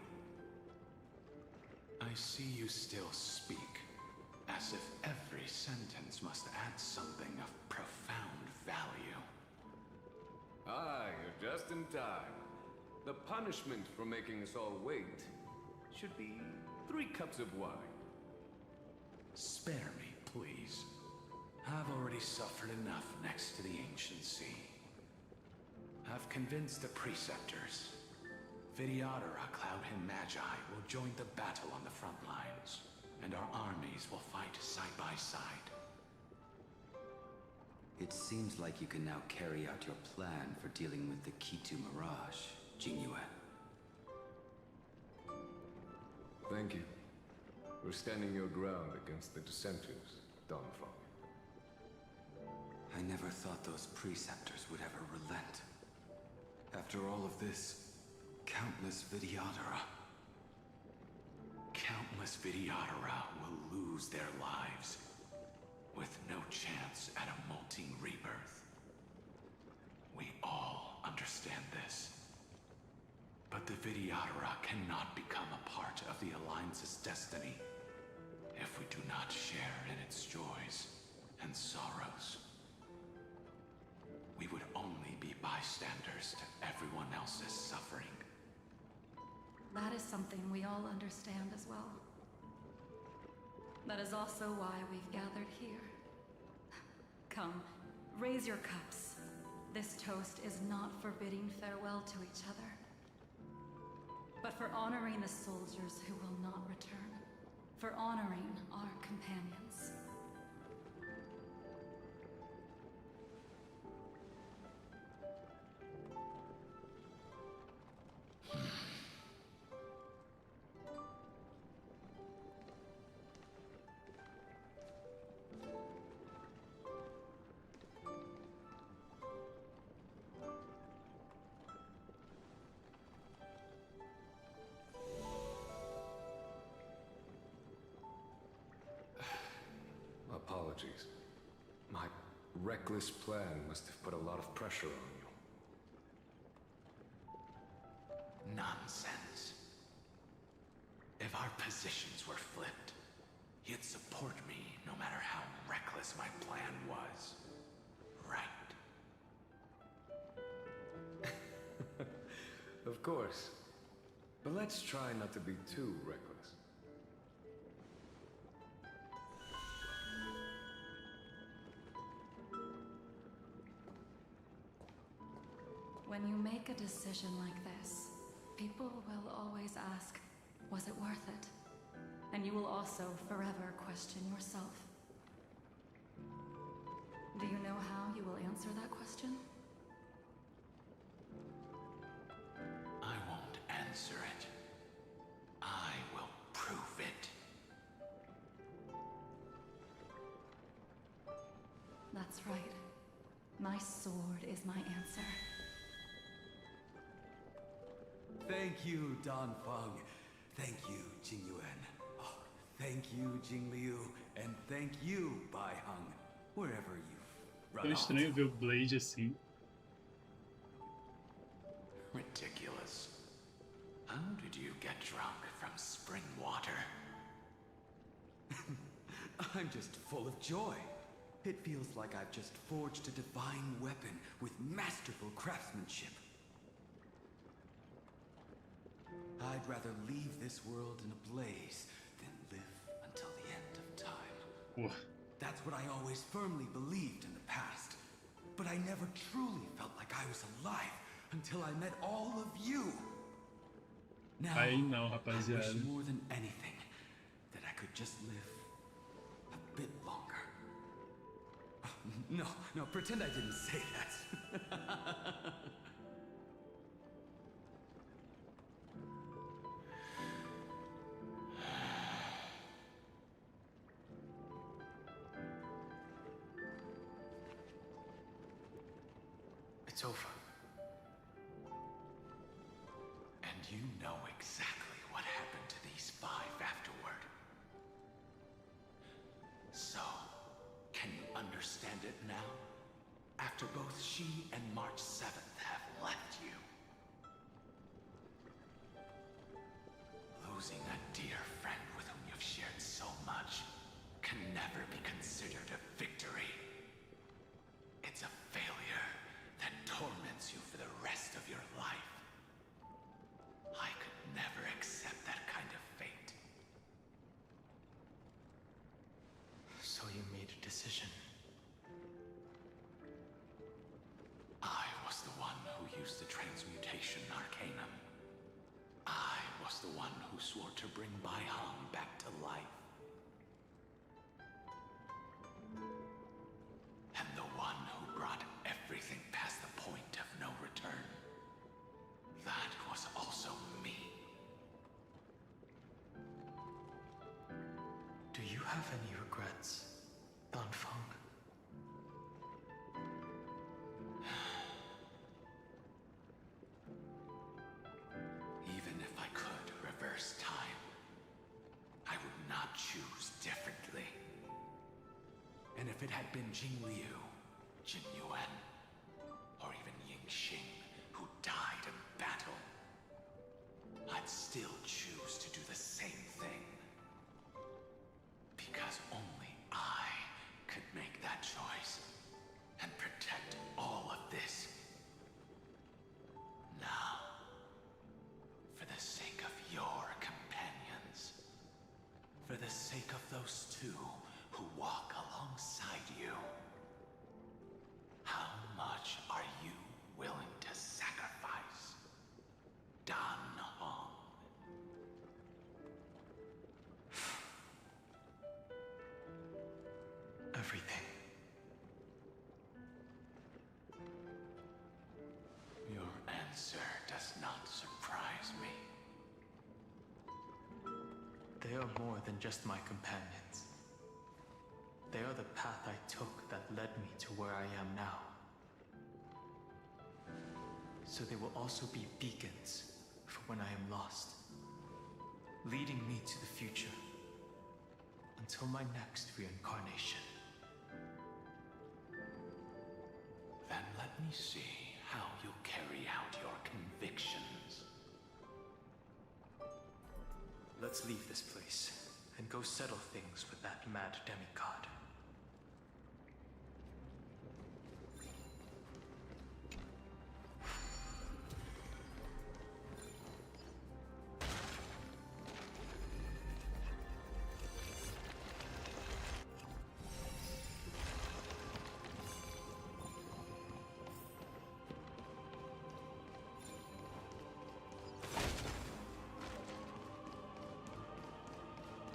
I see you still speak as if every sentence must add something of profound value. Ah, you're just in time. The punishment for making us all wait should be 3 cups of wine. Spare me, please. I've already suffered enough next to the ancient sea. I've convinced the preceptors. Vidyadhara, Cloud and Magi will join the battle on the front lines, and our armies will fight side by side. It seems like you can now carry out your plan for dealing with the Kitu Mirage, Jingyue. Thank you for standing your ground against the dissenters, Don Feng. I never thought those preceptors would ever relent. After all of this, countless Vidyadhara. Countless Vidyadhara will lose their lives, with no chance at a molting rebirth. We all understand this. But the Vidyadhara cannot become a part of the Alliance's destiny if we do not share in its joys and sorrows. We would only be bystanders to everyone else's suffering. That is something we all understand as well. That is also why we've gathered here. Come, raise your cups. This toast is not for bidding farewell to each other, but for honoring the soldiers who will not return, for honoring our companions. reckless plan must have put a lot of pressure on you. Nonsense. If our positions were flipped, you'd support me no matter how reckless my plan was. Right? Of course. But let's try not to be too reckless. When you make a decision like this, people will always ask, was it worth it? And you will also forever question yourself. Do you know how you will answer that question? I won't answer it. I will prove it. That's right. My sword is my answer. Thank you, Dan Feng. Thank you, Jing Yuan. Oh, thank you, Jing Liu. And thank you, Bai Heng. Wherever you've run Tão off. estranho ver o Blade assim. Ridiculous. How did you get drunk from spring water? I'm just full of joy. It feels like I've just forged a divine weapon with masterful craftsmanship. I'd rather leave this world in a blaze than live until the end of time. That's what I always firmly believed in the past. But I never truly felt like I was alive until I met all of you. Now, Aí não, I rapaziada. wish more than anything that I could just live a bit longer. No, pretend I didn't say that. It's over. And you know exactly what happened to these 5 afterward. So, can you understand it now? After both she and March 7th have left you. Losing a dear friend with whom you've shared so much can never be considered a victory. It's a failure that torments you for the rest of your life. I could never accept that kind of fate. So you made a decision. I was the one who used the transmutation arcanum. I was the one who swore to bring Bai Heng back to life. And the one who brought everything past the point of no return. That was also me. Do you have any regrets, Dan Feng? Even if I could reverse time, I would not choose differently. And if it had been Jing Liu, Jin Yuan, or even Ying Xing who died in battle, I'd still choose to do the same thing. Because only I could make that choice and protect all of this. Now, for the sake of your companions, for the sake of those 2 who walk alongside you, how much are you willing to sacrifice, Dan Heng? Everything. Your answer does not surprise me. They are more than just my companions. They are the path I took that led me to where I am now. So they will also be beacons for when I am lost, leading me to the future until my next reincarnation. me see how you'll carry out your convictions. Let's leave this place and go settle things with that mad demigod.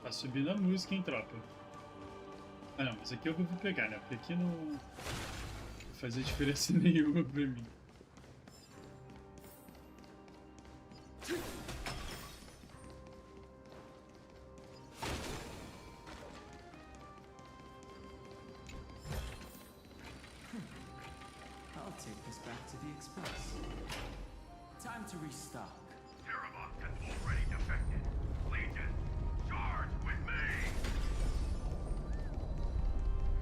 Tá subindo a música, hein, tropa? Ah, não, mas aqui eu vou pegar, né? Porque aqui não vai fazer diferença nenhuma pra mim. I'll take this back to the Express. Time to restock. Terravok has already defected. Legion, charge with me!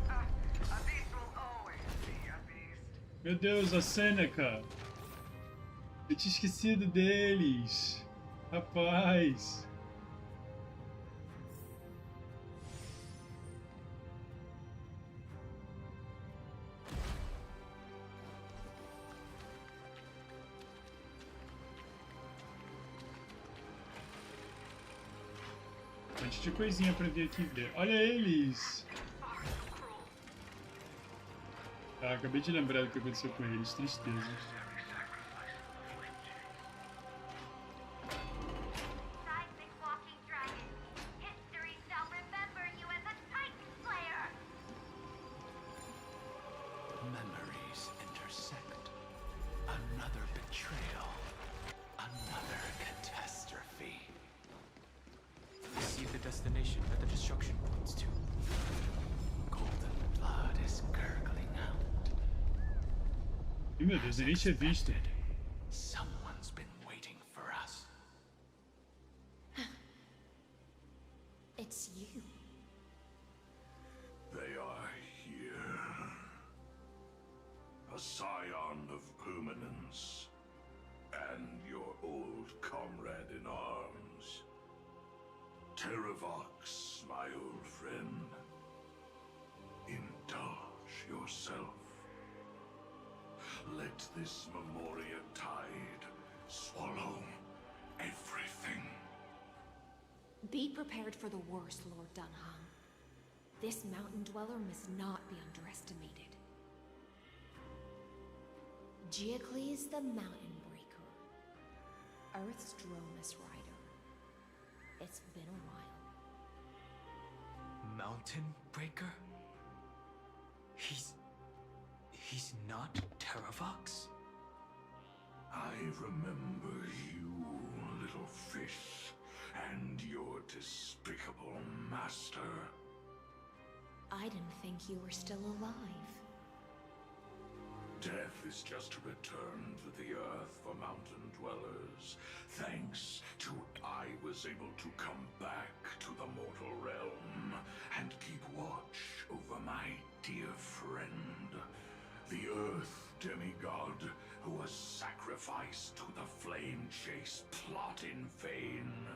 A beast will always be a beast. Meu Deus, a Seneca! Eu tinha esquecido deles! Rapaz! Um monte de coisinha pra vir aqui ver. Olha eles! Ah, acabei de lembrar do que aconteceu com eles. Tristeza. Seismic walking dragon. History shall remember you as a Titan Slayer. Memories intersect. Another betrayal. Another catastrophe. See the destination that the destruction points to. Golden blood is gurgling out. Ih, meu Deus, eu nem tinha visto. Someone's been waiting for us. It's you. They are here. A scion of permanence. And your old comrade in arms. Terravox, my old friend. Indulge yourself. Let this Memoria tide swallow everything. Be prepared for the worst, Lord Dunham. This mountain dweller must not be underestimated. Geocles the Mountain Breaker. Earth's Dromus Rider. It's been a while. Mountain Breaker? He's not Terravox? I remember you, little fish, and your despicable master. I didn't think you were still alive. Death is just a return to the earth for mountain dwellers. Thanks to I was able to come back to the mortal realm and keep watch over my dear friend, the earth demigod who was sacrificed to the flame chase plot in vain.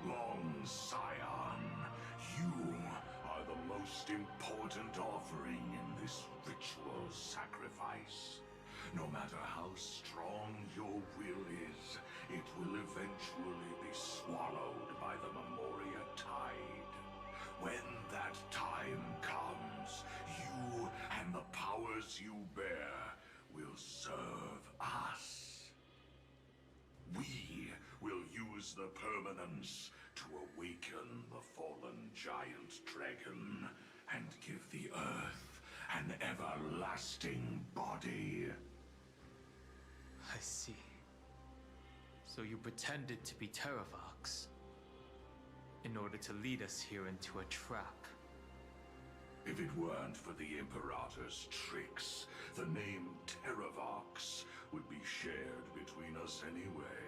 Long Scion, you are the most important offering in this ritual sacrifice. No matter how strong your will is, it will eventually be swallowed by the Memoria tide. When that time comes, you and the powers you bear will serve us. We will use the permanence to awaken the fallen giant dragon and give the earth an everlasting body. I see. So you pretended to be Terravox in order to lead us here into a trap. If it weren't for the Imperator's tricks, the name Terravox would be shared between us anyway.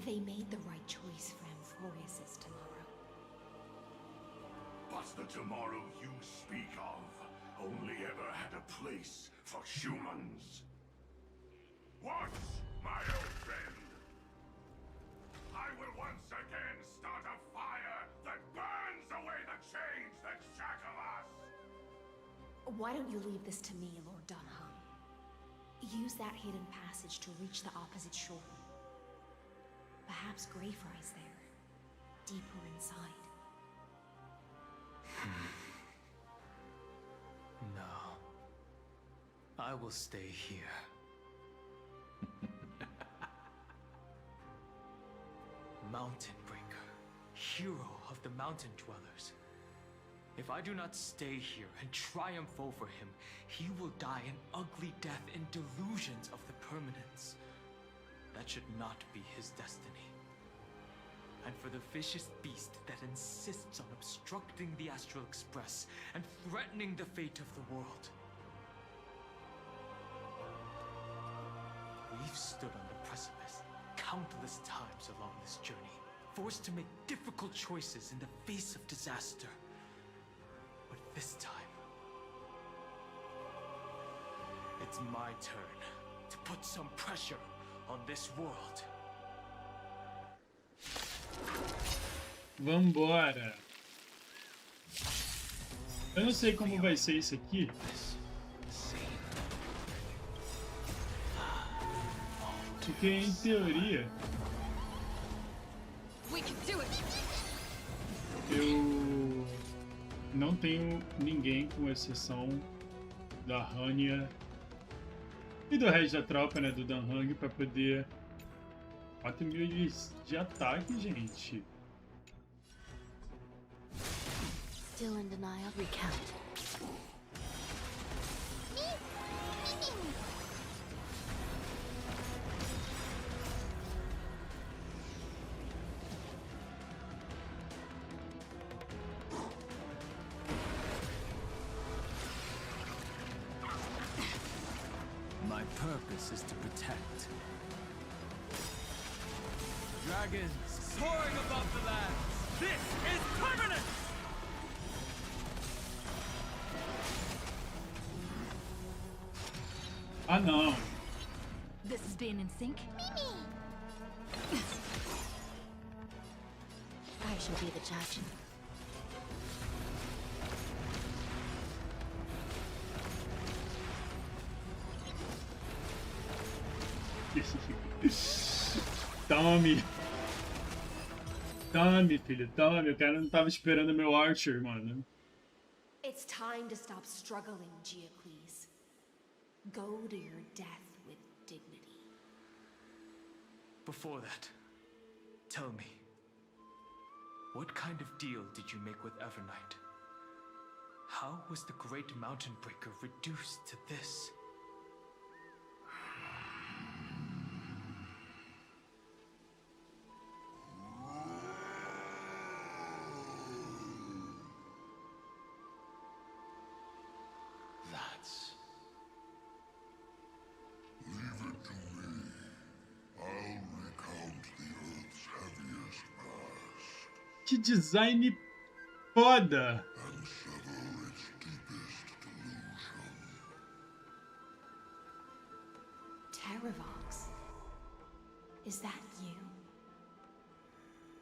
They made the right choice for Amphoreus' tomorrow. But the tomorrow you speak of only ever had a place for humans. Watch, my old friend. I will once again start a fire that burns away the chains that shackle us. Why don't you leave this to me, Lord Dunham? Use that hidden passage to reach the opposite shore. Perhaps Greyfry's there, deeper inside. No. I will stay here. Mountain Breaker, hero of the mountain dwellers. If I do not stay here and triumph over him, he will die an ugly death in delusions of the permanence. That should not be his destiny. And for the vicious beast that insists on obstructing the Astral Express and threatening the fate of the world. We've stood on the precipice countless times along this journey, forced to make difficult choices in the face of disaster. But this time, it's my turn to put some pressure on this world. Vambora! Eu não sei como vai ser isso aqui. Porque em teoria eu não tenho ninguém, com exceção da Hanya e do resto da tropa, né, do Danhang, para poder 4.000 de ataque, gente. Still in denial, recount. My purpose is to protect. Dragons soaring above the lands. This is permanent! Ah, não. This is being in sync. I shall be the judge. Tome! Tome, filho, tome. O cara não tava esperando meu Archer, mano. It's time to stop struggling, Geocles. Go to your death with dignity. Before that, tell me, what kind of deal did you make with Evernight? How was the Great Mountain Breaker reduced to this? Que design foda! Terravox, is that you?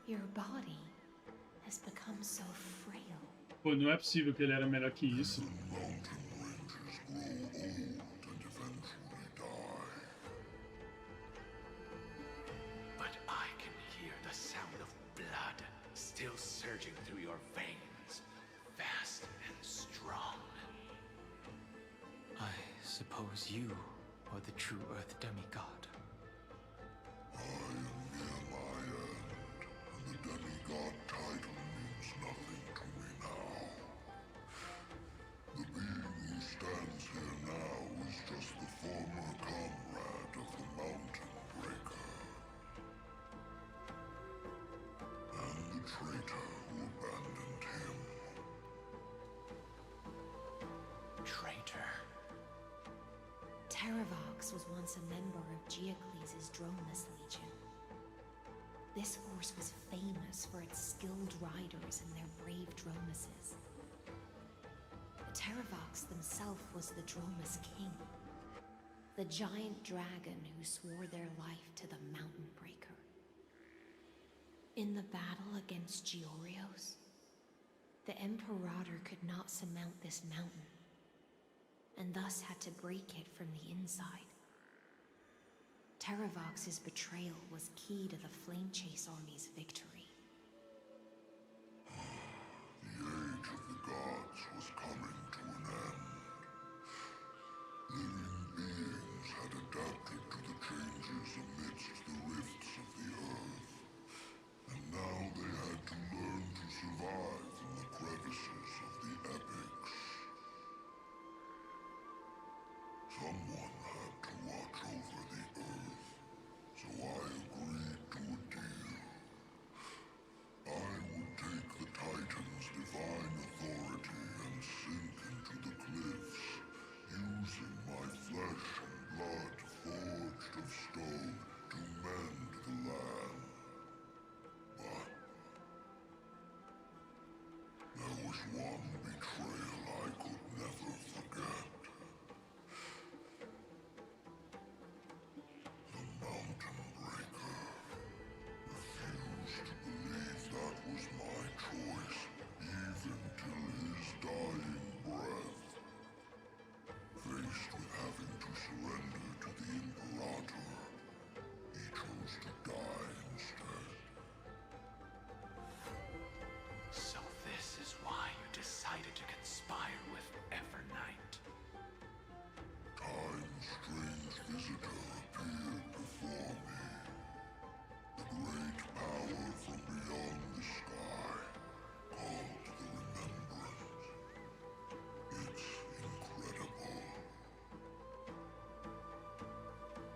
Your body has become so frail. Pô, não é possível que ele era melhor que isso. But I can hear the sound of blood still surging through your veins, fast and strong. I suppose you are the true Earth demigod. I am near my end, and the demigod title means nothing to me now. The being who stands here now is just the former comrade of the Mountain Breaker. And the traitor who abandoned him. Traitor? Terravox was once a member of Geocles' Droneless Legion. This force was famous for its skilled riders and their brave dronesses. Terravox himself was the Droma's king. The giant dragon who swore their life to the Mountain Breaker. In the battle against Georios, the Imperator could not surmount this mountain, and thus had to break it from the inside. Terravox's betrayal was key to the Flame Chase army's victory. The age of the gods was coming to an end. Living beings had adapted to the changes amidst the rifts of the earth, and now they had to learn to survive in the crevices of the epics. Someone had to watch over the earth, so I agreed to a deal. I would take the Titan's divine authority and sink into the cliffs, using my flesh and blood forged of stone to mend the land. But there was one betrayal I could never forget. The Mountain Breaker refused to believe that was my choice, even till his dying breath. Faced with having to surrender to the Imperator, he chose to die instead. So this is why you decided to conspire with Evernight. Time's strange visitor appeared before me. The great power from beyond the sky, called the Remembrance. It's incredible.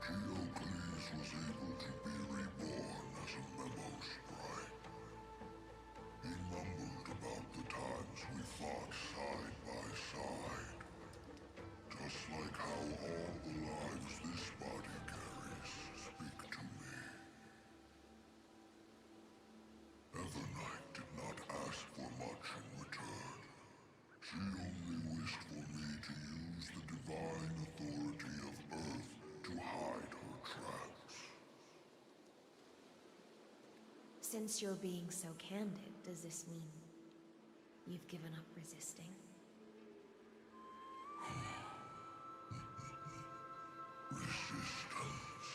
Geocles was able to be reborn as a memo sprite. He mumbled about the times we fought side by side. Just like how all the lives this body carries speak to me. Evernight did not ask for much in return. She only wished for me to use the divine authority of Earth to hide her tracks. Since you're being so candid, does this mean you've given up resisting? Resistance.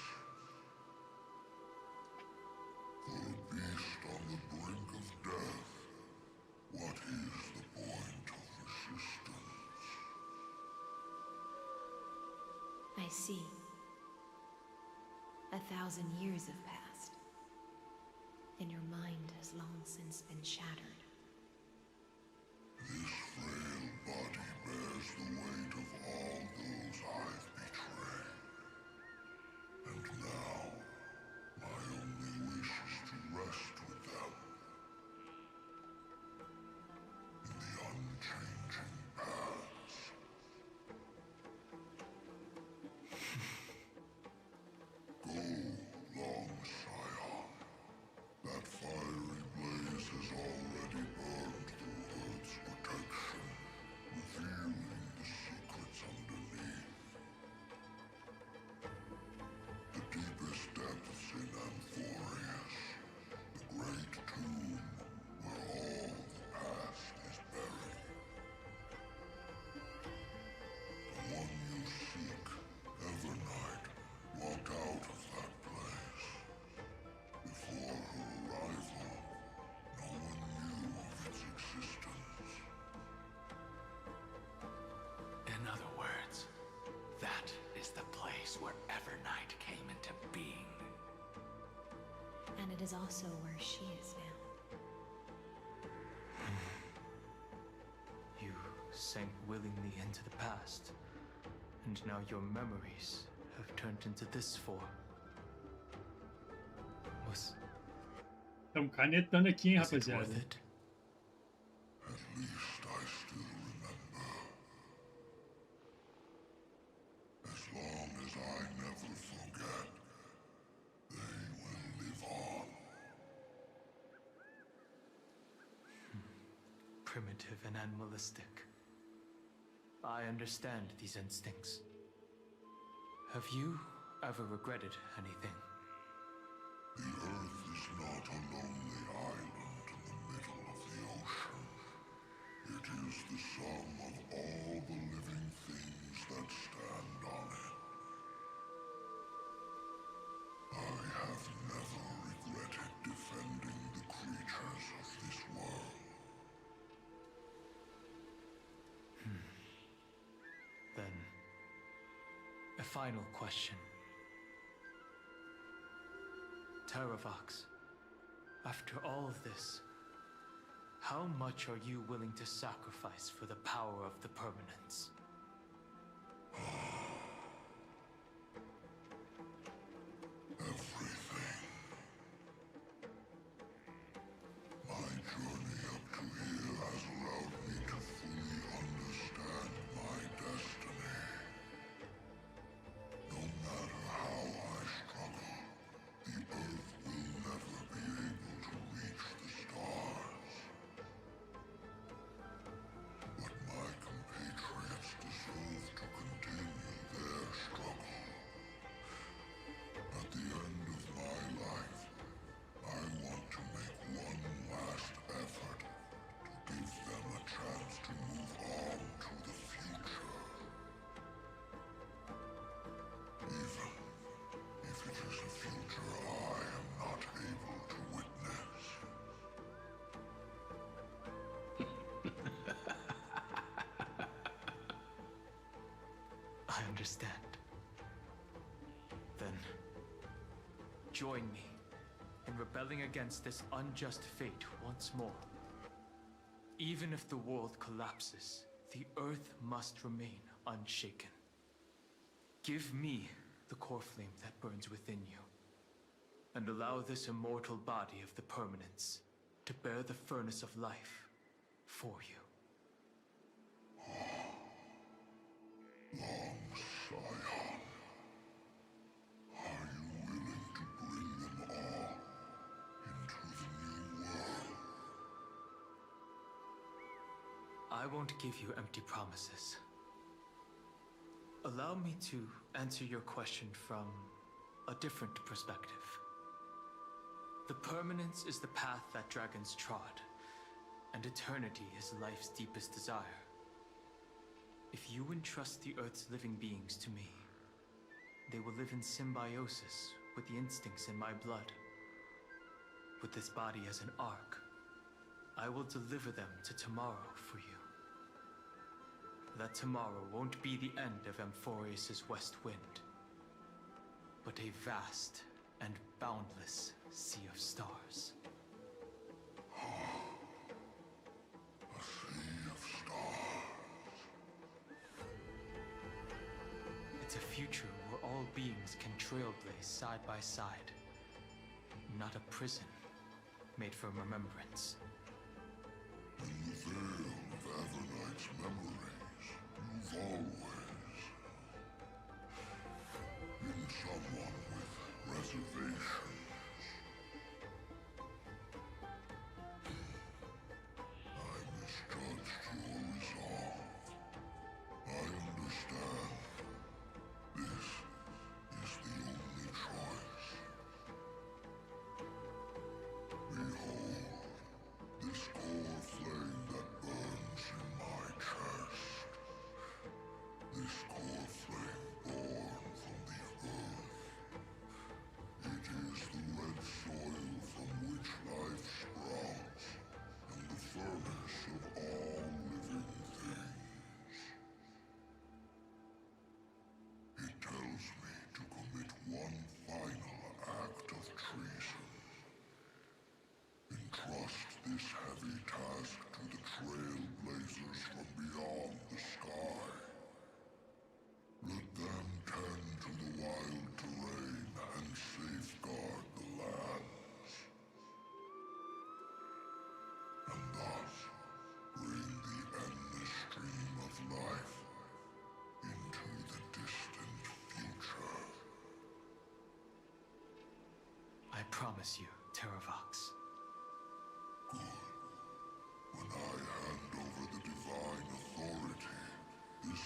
For a beast on the brink of death, what is the point of resistance? I see. 1,000 years have passed, and your mind has long since been shattered. This frail body bears the weight of all those I've betrayed. And now, my only wish is to rest with them. In the unchanging paths. Go, long Scion. That fiery blaze has already burned through Earth's protection, revealing the secrets underneath. The deepest depths in Amphoreus, the great tomb where all the past is buried. The one you seek, Evernight, walked out of that place. Before her arrival, no one knew of its existence. In other words, that is the place where Evernight came into being. And it is also where she is now. You sank willingly into the past, and now your memories have turned into this form. Was Estamos canetando aqui, hein, it worth rapaziada. it? At least I still remember. As long as I never forget, they will live on. Primitive and animalistic. I understand these instincts. Have you ever regretted anything? The Earth is not a lonely island in the middle of the ocean. It is the sum of all the living things that stand on it. I have never regretted defending the creatures of this world. Then, a final question. Terravox, after all of this, how much are you willing to sacrifice for the power of the permanence? Everything. My journey up to here has allowed me to fully understand my destiny. No matter how I struggle, the Earth will never be able to reach the stars. But my compatriots deserve to continue their struggle. At the end of my life, I want to make one last effort to give them a chance to move on to the future. Even if it is a future I am not able to witness. I understand. Then, join me in rebelling against this unjust fate once more. Even if the world collapses, the Earth must remain unshaken. Give me the core flame that burns within you, and allow this immortal body of the permanence to bear the furnace of life for you. Long Scion, are you willing to bring them all into the new world? I won't give you empty promises. Allow me to answer your question from a different perspective. The permanence is the path that dragons trod, and eternity is life's deepest desire. If you entrust the Earth's living beings to me, they will live in symbiosis with the instincts in my blood. With this body as an ark, I will deliver them to tomorrow for you. That tomorrow won't be the end of Amphoreus' west wind, but a vast and boundless sea of stars. A sea of stars. It's a future where all beings can trailblaze side by side, not a prison made for remembrance. In the veil of Avernight's memories, you've always been someone with reservations. I misjudged your resolve. I understand. This is the only choice. Behold, this core flame that burns in my chest. This core flame born from the earth. It is the red soil from which life sprouts, and the furnace of all living things. It tells me to commit one final act of treason. Entrust this heavy task to the trailblazers from beyond the sky. Let them tend to the wild terrain and safeguard the lands. And thus bring the endless stream of life into the distant future. I promise you, Terravox. Good. When I hand over the divine authority, this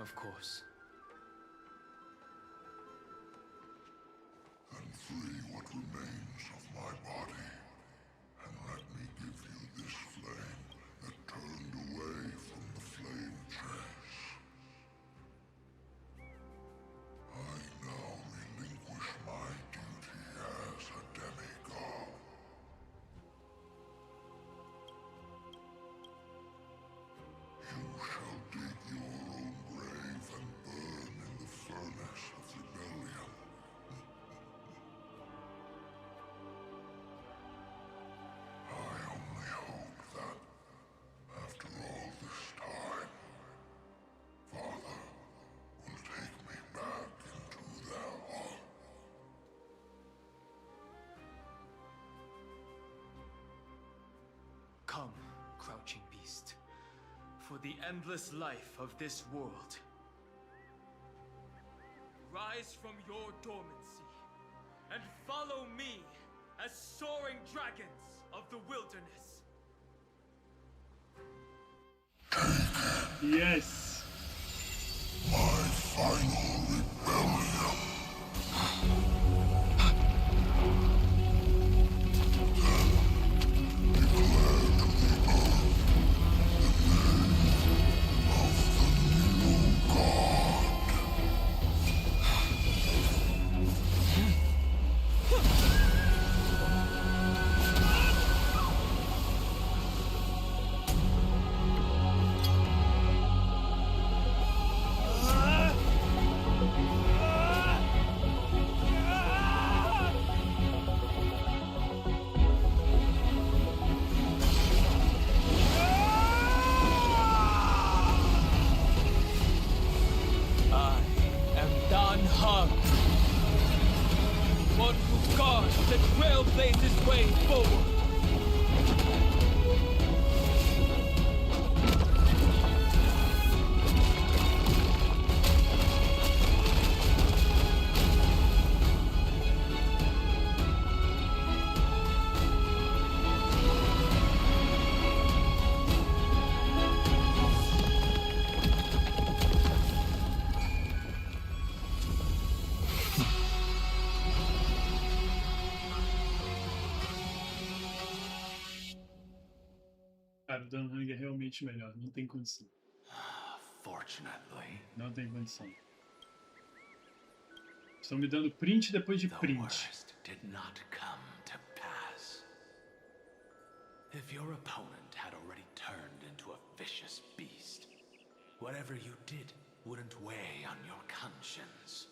Of course. Then free what remains of my body, and let me give you this flame that turned away from the flame chase. I now relinquish my duty as a demigod. You shall dig your own grave and burn in the furnace of rebellion. I only hope that, after all this time, Father will take me back into their heart. Come, crouching beast, for the endless life of this world. Rise from your dormancy and follow me as soaring dragons of the wilderness. Yes. My final rebellion. One who guards the trailblazer's way forward. Cara, o Dan Heng é realmente melhor, não tem condição. Fortunately, Não tem condição. Estão me dando print depois de the print. worst did not come to pass. If your opponent had already turned into a vicious beast, whatever you did wouldn't weigh on your conscience.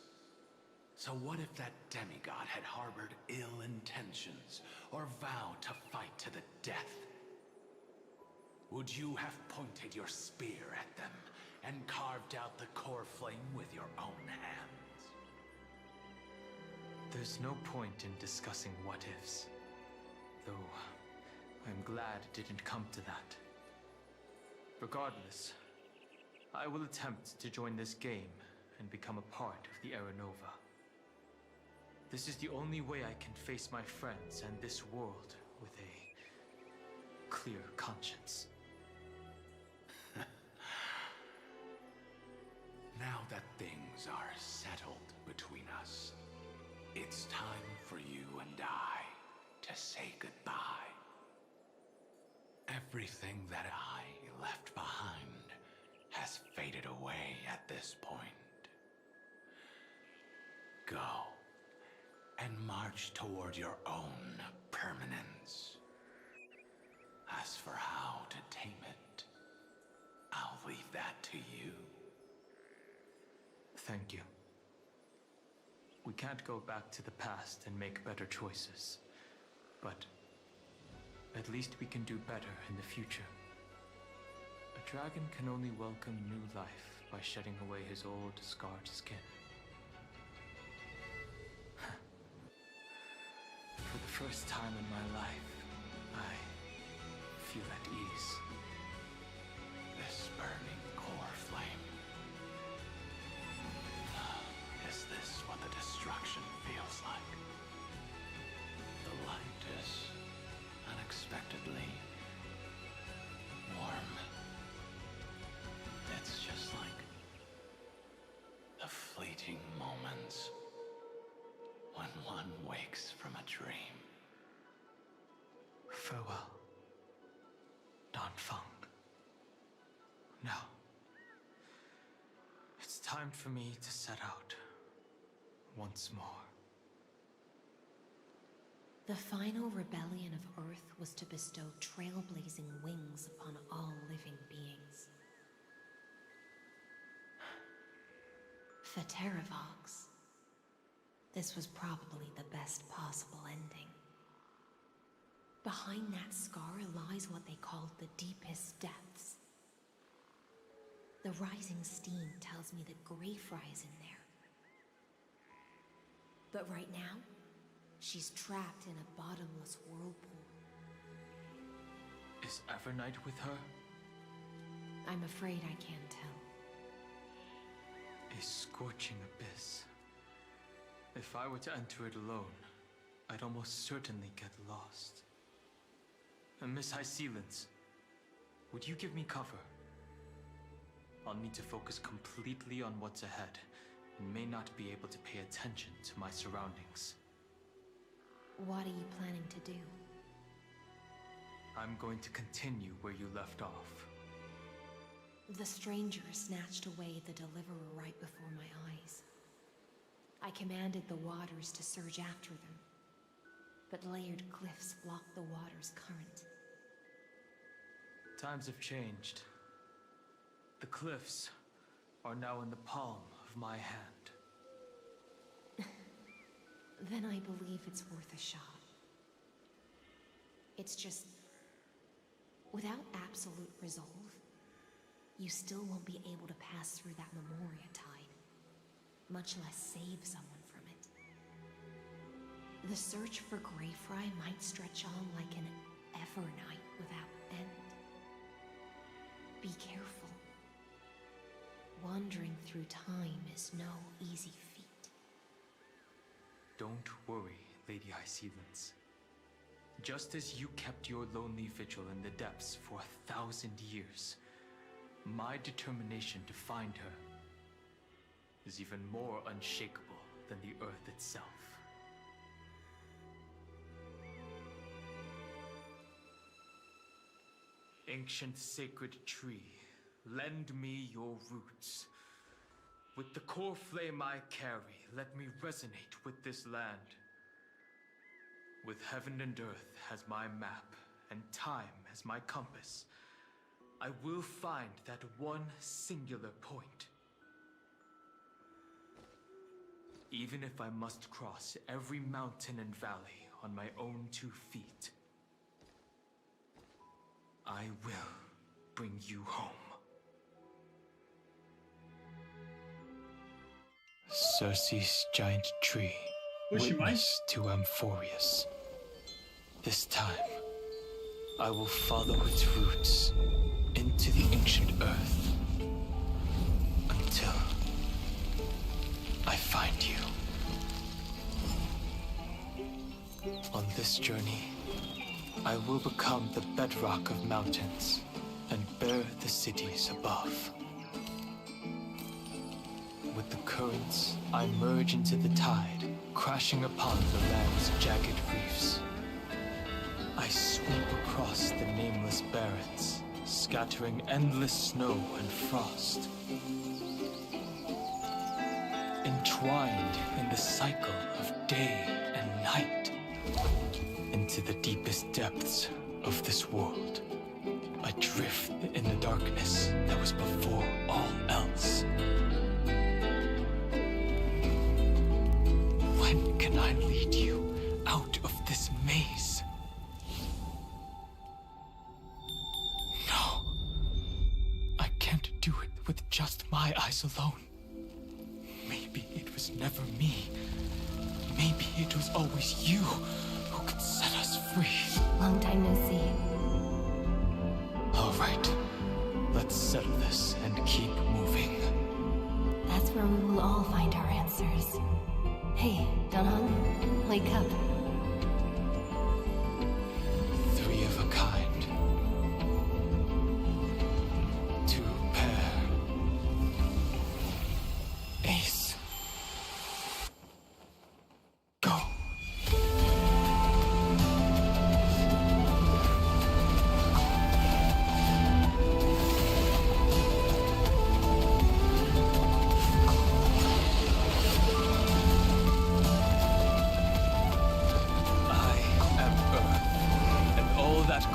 So what if that demigod had harbored ill intentions or vowed to fight to the death? Would you have pointed your spear at them and carved out the core flame with your own hands? There's no point in discussing what-ifs. Though, I'm glad it didn't come to that. Regardless, I will attempt to join this game and become a part of the Aranova. This is the only way I can face my friends and this world with a clear conscience. Now that things are settled between us, it's time for you and I to say goodbye. Everything that I left behind has faded away at this point. Go and march toward your own permanence. As for how to tame it, I'll leave that to you. Thank you. We can't go back to the past and make better choices, but at least we can do better in the future. A dragon can only welcome new life by shedding away his old, scarred skin. For the first time in my life, I feel at ease. This burning core flame. Is this what the destruction feels like? The light is unexpectedly warm. It's just like Farewell, Danfang. Now, it's time for me to set out once more. The final rebellion of Earth was to bestow trailblazing wings upon all living beings. For Terravox, this was probably the best possible ending. Behind that scar lies what they called the deepest depths. The rising steam tells me that Greyfry is in there. But right now, she's trapped in a bottomless whirlpool. Is Evernight with her? I'm afraid I can't tell. A scorching abyss. If I were to enter it alone, I'd almost certainly get lost. And Miss High Sealants, would you give me cover? I'll need to focus completely on what's ahead, and may not be able to pay attention to my surroundings. What are you planning to do? I'm going to continue where you left off. The stranger snatched away the deliverer right before my eyes. I commanded the waters to surge after them, but layered cliffs blocked the water's current. Times have changed. The cliffs are now in the palm of my hand. Then I believe it's worth a shot. It's just, without absolute resolve, you still won't be able to pass through that Memoria tide, much less save someone from it. The search for Greyfry might stretch on like an Evernight without end. Be careful. Wandering through time is no easy feat. Don't worry, Lady High Sealants. Just as you kept your lonely vigil in the depths for 1,000 years, my determination to find her is even more unshakable than the earth itself. Ancient sacred tree, lend me your roots. With the core flame I carry, let me resonate with this land. With heaven and earth as my map, and time as my compass, I will find that one singular point. Even if I must cross every mountain and valley on my own 2 feet, I will bring you home. Circe's giant tree, witness to Amphoreus. This time, I will follow its roots into the ancient earth until I find you. On this journey, I will become the bedrock of mountains and bear the cities above. With the currents, I merge into the tide, crashing upon the land's jagged reefs. I sweep across the nameless barrens, scattering endless snow and frost. Entwined in the cycle of day and night, into the deepest depths of this world, adrift in the darkness that was before all else. When can I lead you out of this maze? No. I can't do it with just my eyes alone. Maybe it was never me. Maybe it was always you who could set us free. Long time no see. All right. Let's settle this and keep moving. That's where we will all find our answers. Hey, Danhong, wake up. 3 of a kind. 2 pair. Ace. Go.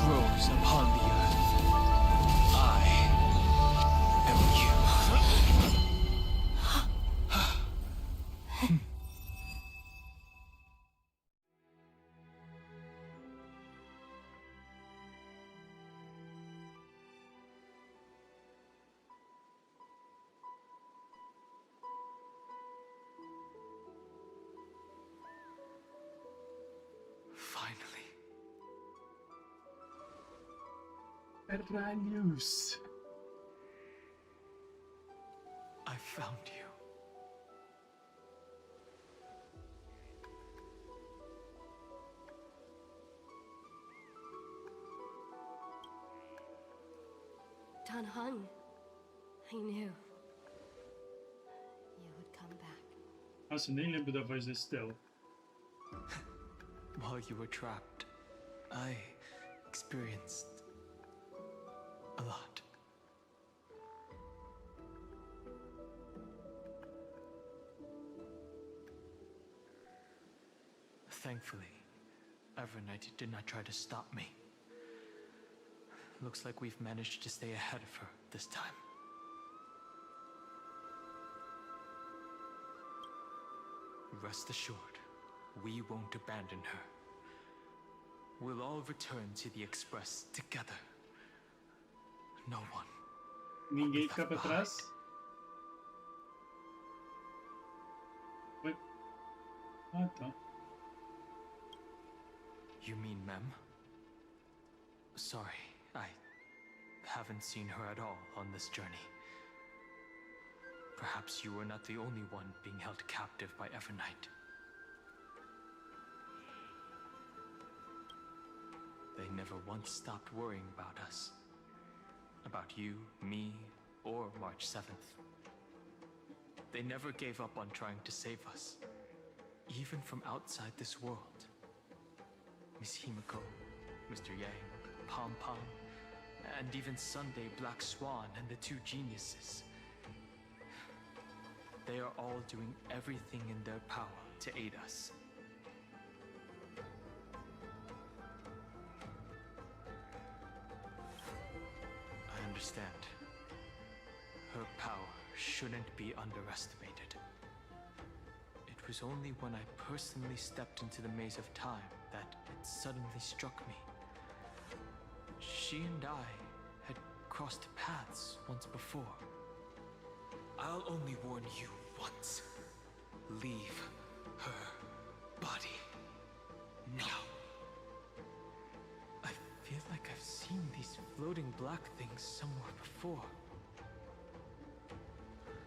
grows upon the earth. I am you. Finally. Caralhos. I found you. Don Heng, I knew you would come back. Nossa, eu nem lembro da voz desse Stella. While you were trapped, I experienced a lot. Thankfully, Evernight did not try to stop me. Looks like we've managed to stay ahead of her this time. Rest assured, we won't abandon her. We'll all return to the Express together. No one. Ninguém fica pra trás? Oi? Ah, tá. You mean Mem? Sorry, I haven't seen her at all on this journey. Perhaps you were not the only one being held captive by Evernight. They never once stopped worrying about us. About you, me, or March 7th. They never gave up on trying to save us. Even from outside this world. Miss Himiko, Mr. Yang, Pom Pom, and even Sunday Black Swan and the two geniuses. They are all doing everything in their power to aid us. I understand. Her power shouldn't be underestimated. It was only when I personally stepped into the maze of time that it suddenly struck me. She and I had crossed paths once before. I'll only warn you once. Leave her body. Now. I feel like I've seen these floating black things somewhere before.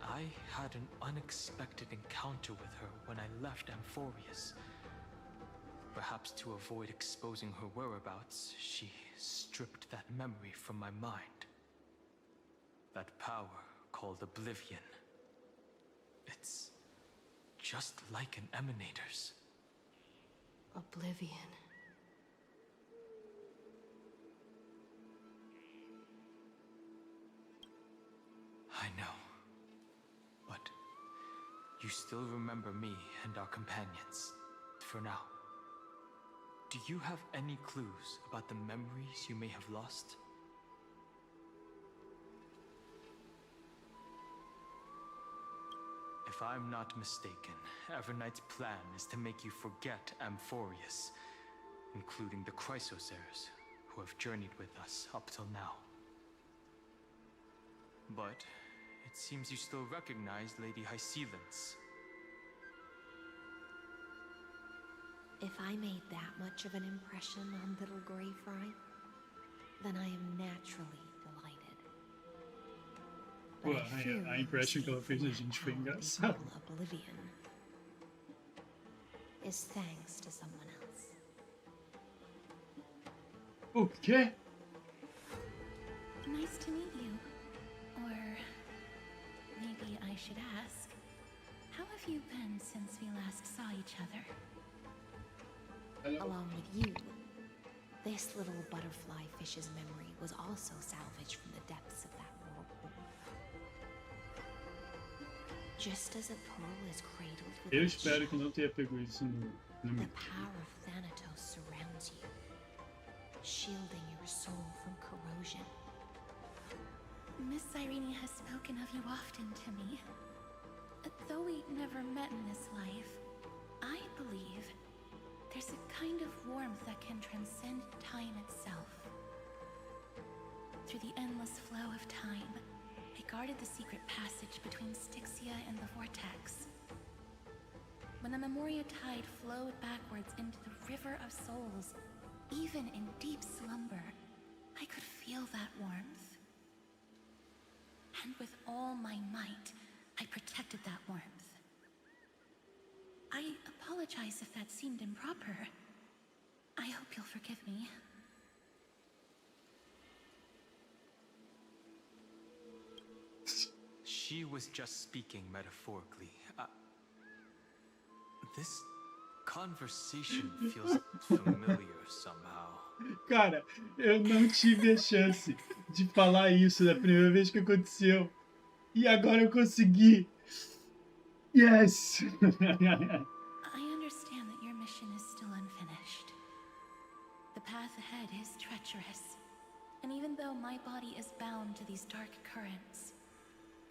I had an unexpected encounter with her when I left Amphoreus. Perhaps to avoid exposing her whereabouts, she stripped that memory from my mind. That power called Oblivion. It's just like an Emanator's. Oblivion. I know. But you still remember me and our companions, for now. Do you have any clues about the memories you may have lost? If I'm not mistaken, Evernight's plan is to make you forget Amphoreus, including the Chrysosaurs, who have journeyed with us up till now. But it seems you still recognize Lady Hycelens. If I made that much of an impression on little Grey Fry, then I am naturally delighted. Pô, a impression que ela fez a gente foi engraçado. Oblivion is thanks to someone else. O quê? Nice to meet you. Or maybe I should ask, how have you been since we last saw each other? Along with you, this little butterfly fish's memory was also salvaged from the depths of that whirlpool. Just as a pearl is cradled with Eu espero que não tenha pego isso no the power of Thanatos surrounds you. shielding your soul from corrosion. Miss Irene has spoken of you often to me. Though we never met in this life, I believe there's a kind of warmth that can transcend time itself. Through the endless flow of time, I guarded the secret passage between Styxia and the Vortex. When the Memoria tide flowed backwards into the River of Souls, even in deep slumber, I could feel that warmth. And with all my might, I protected that warmth. I apologize if that seemed improper. I hope you'll forgive me. She was just speaking metaphorically. This conversation feels familiar somehow. Cara, eu não tive a chance de falar isso da primeira vez que aconteceu. E agora eu consegui. Yes! I understand that your mission is still unfinished. The path ahead is treacherous. And even though my body is bound to these dark currents,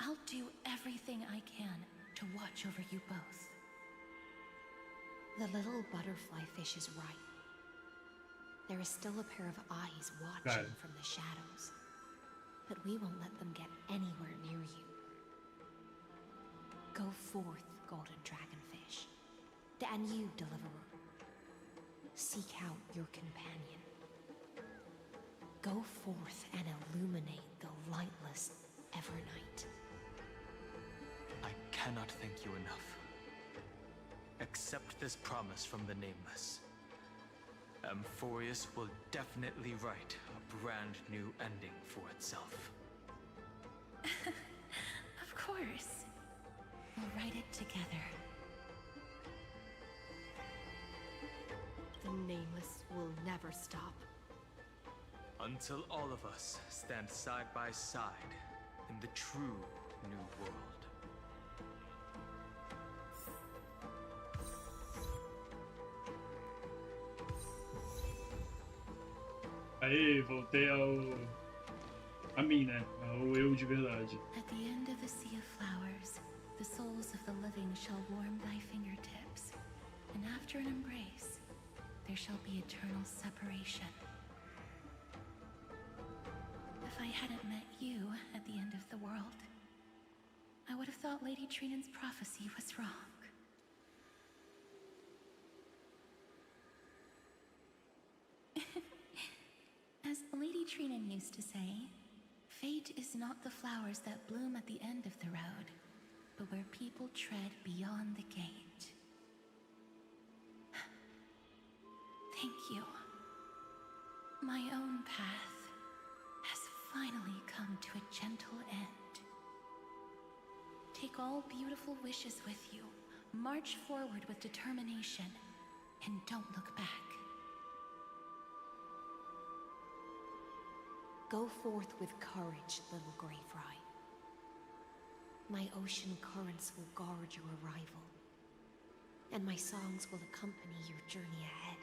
I'll do everything I can to watch over you both. The little butterfly fish is right. There is still a pair of eyes watching from the shadows. But we won't let them get anywhere near you. Go forth, golden dragonfish. And you, deliverer. Seek out your companion. Go forth and illuminate the lightless Evernight. I cannot thank you enough. Accept this promise from the Nameless. Amphoreus will definitely write a brand new ending for itself. Of course. We'll write it together. The Nameless will never stop. Until all of us stand side by side in the true new world. Aí, voltei a mim, né? Ao eu de verdade. At the end of the sea of flowers, the souls of the living shall warm thy fingertips, and after an embrace, there shall be eternal separation. If I hadn't met you at the end of the world, I would have thought Lady Trinan's prophecy was wrong. As Lady Trinan used to say, fate is not the flowers that bloom at the end of the road, but where people tread beyond the gate. Thank you. My own path has finally come to a gentle end. Take all beautiful wishes with you, march forward with determination, and don't look back. Go forth with courage, little Grey Fry. My ocean currents will guard your arrival, and my songs will accompany your journey ahead.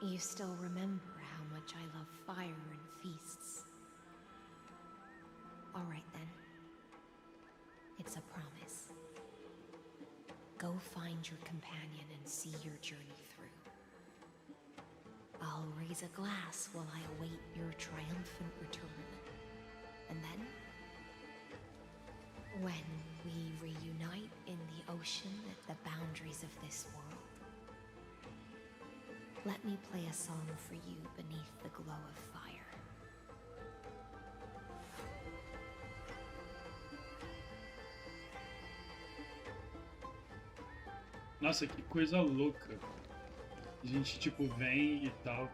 You still remember how much I love fire and feasts. All right then. It's a promise. Go find your companion and see your journey through. I'll raise a glass while I await your triumphant return. And then, when we reunite in the ocean at the boundaries of this world, let me play a song for you beneath the glow of fire. Nossa, que coisa louca. A gente, tipo, vem e tal.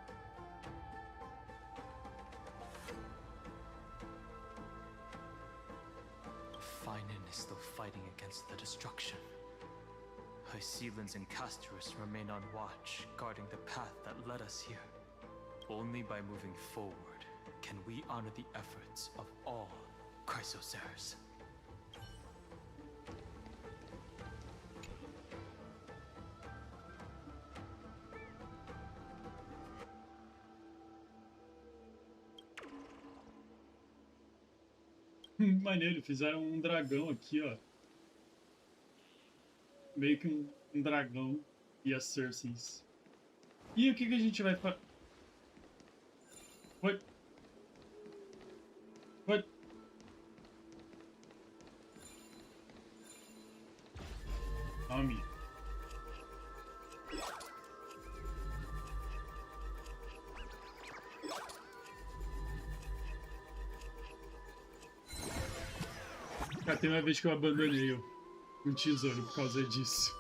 Finan is still fighting against the destruction. Hycelans and Castorus remain on watch, guarding the path that led us here. Only by moving forward can we honor the efforts of all Chrysoceres. Maneiro, fizeram um dragão aqui, ó. Meio que um dragão e a Cersei. E o que a gente vai fazer? What? Nome. Cara, tem uma vez que eu abandonei um tesouro por causa disso.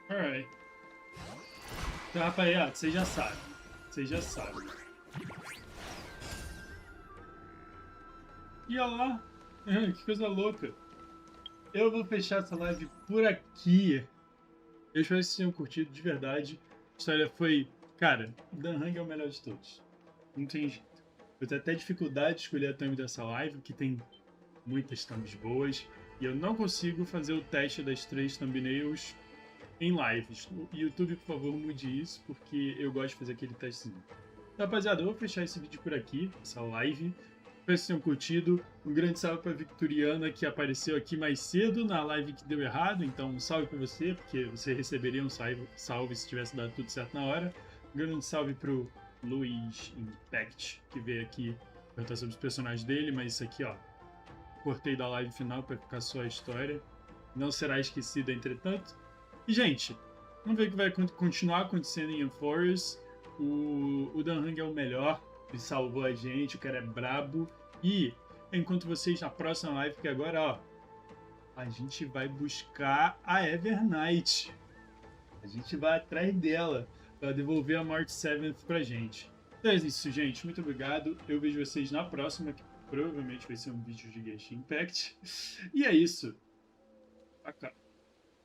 Alright. Então, rapaziada, vocês já sabem. Vocês já sabem. E olha lá. Que coisa louca. Eu vou fechar essa live por aqui. Eu espero que vocês tenham curtido de verdade. A história foi... Cara, Dan Heng é o melhor de todos. Não tem jeito. Eu tenho até dificuldade de escolher a thumb dessa live, que tem muitas thumbs boas. E eu não consigo fazer o teste das 3 thumbnails em lives. O YouTube, por favor, mude isso, porque eu gosto de fazer aquele testezinho. Rapaziada, eu vou fechar esse vídeo por aqui, essa live. Espero que vocês tenham curtido. Um grande salve para a Victoriana, que apareceu aqui mais cedo na live que deu errado. Então, um salve para você, porque você receberia um salve se tivesse dado tudo certo na hora. Um grande salve para o Luiz Impact, que veio aqui perguntar sobre os personagens dele, mas isso aqui, ó, cortei da live final para ficar só a história. Não será esquecida, entretanto. E, gente, vamos ver o que vai continuar acontecendo em Amphoreus. O Dan Heng é o melhor, ele salvou a gente, o cara é brabo. E enquanto vocês na próxima live, que agora, ó, a gente vai buscar a Evernight. A gente vai atrás dela para devolver a March 7th pra gente. Então é isso, gente. Muito obrigado. Eu vejo vocês na próxima, que provavelmente vai ser um vídeo de Genshin Impact. E é isso. Pra cá.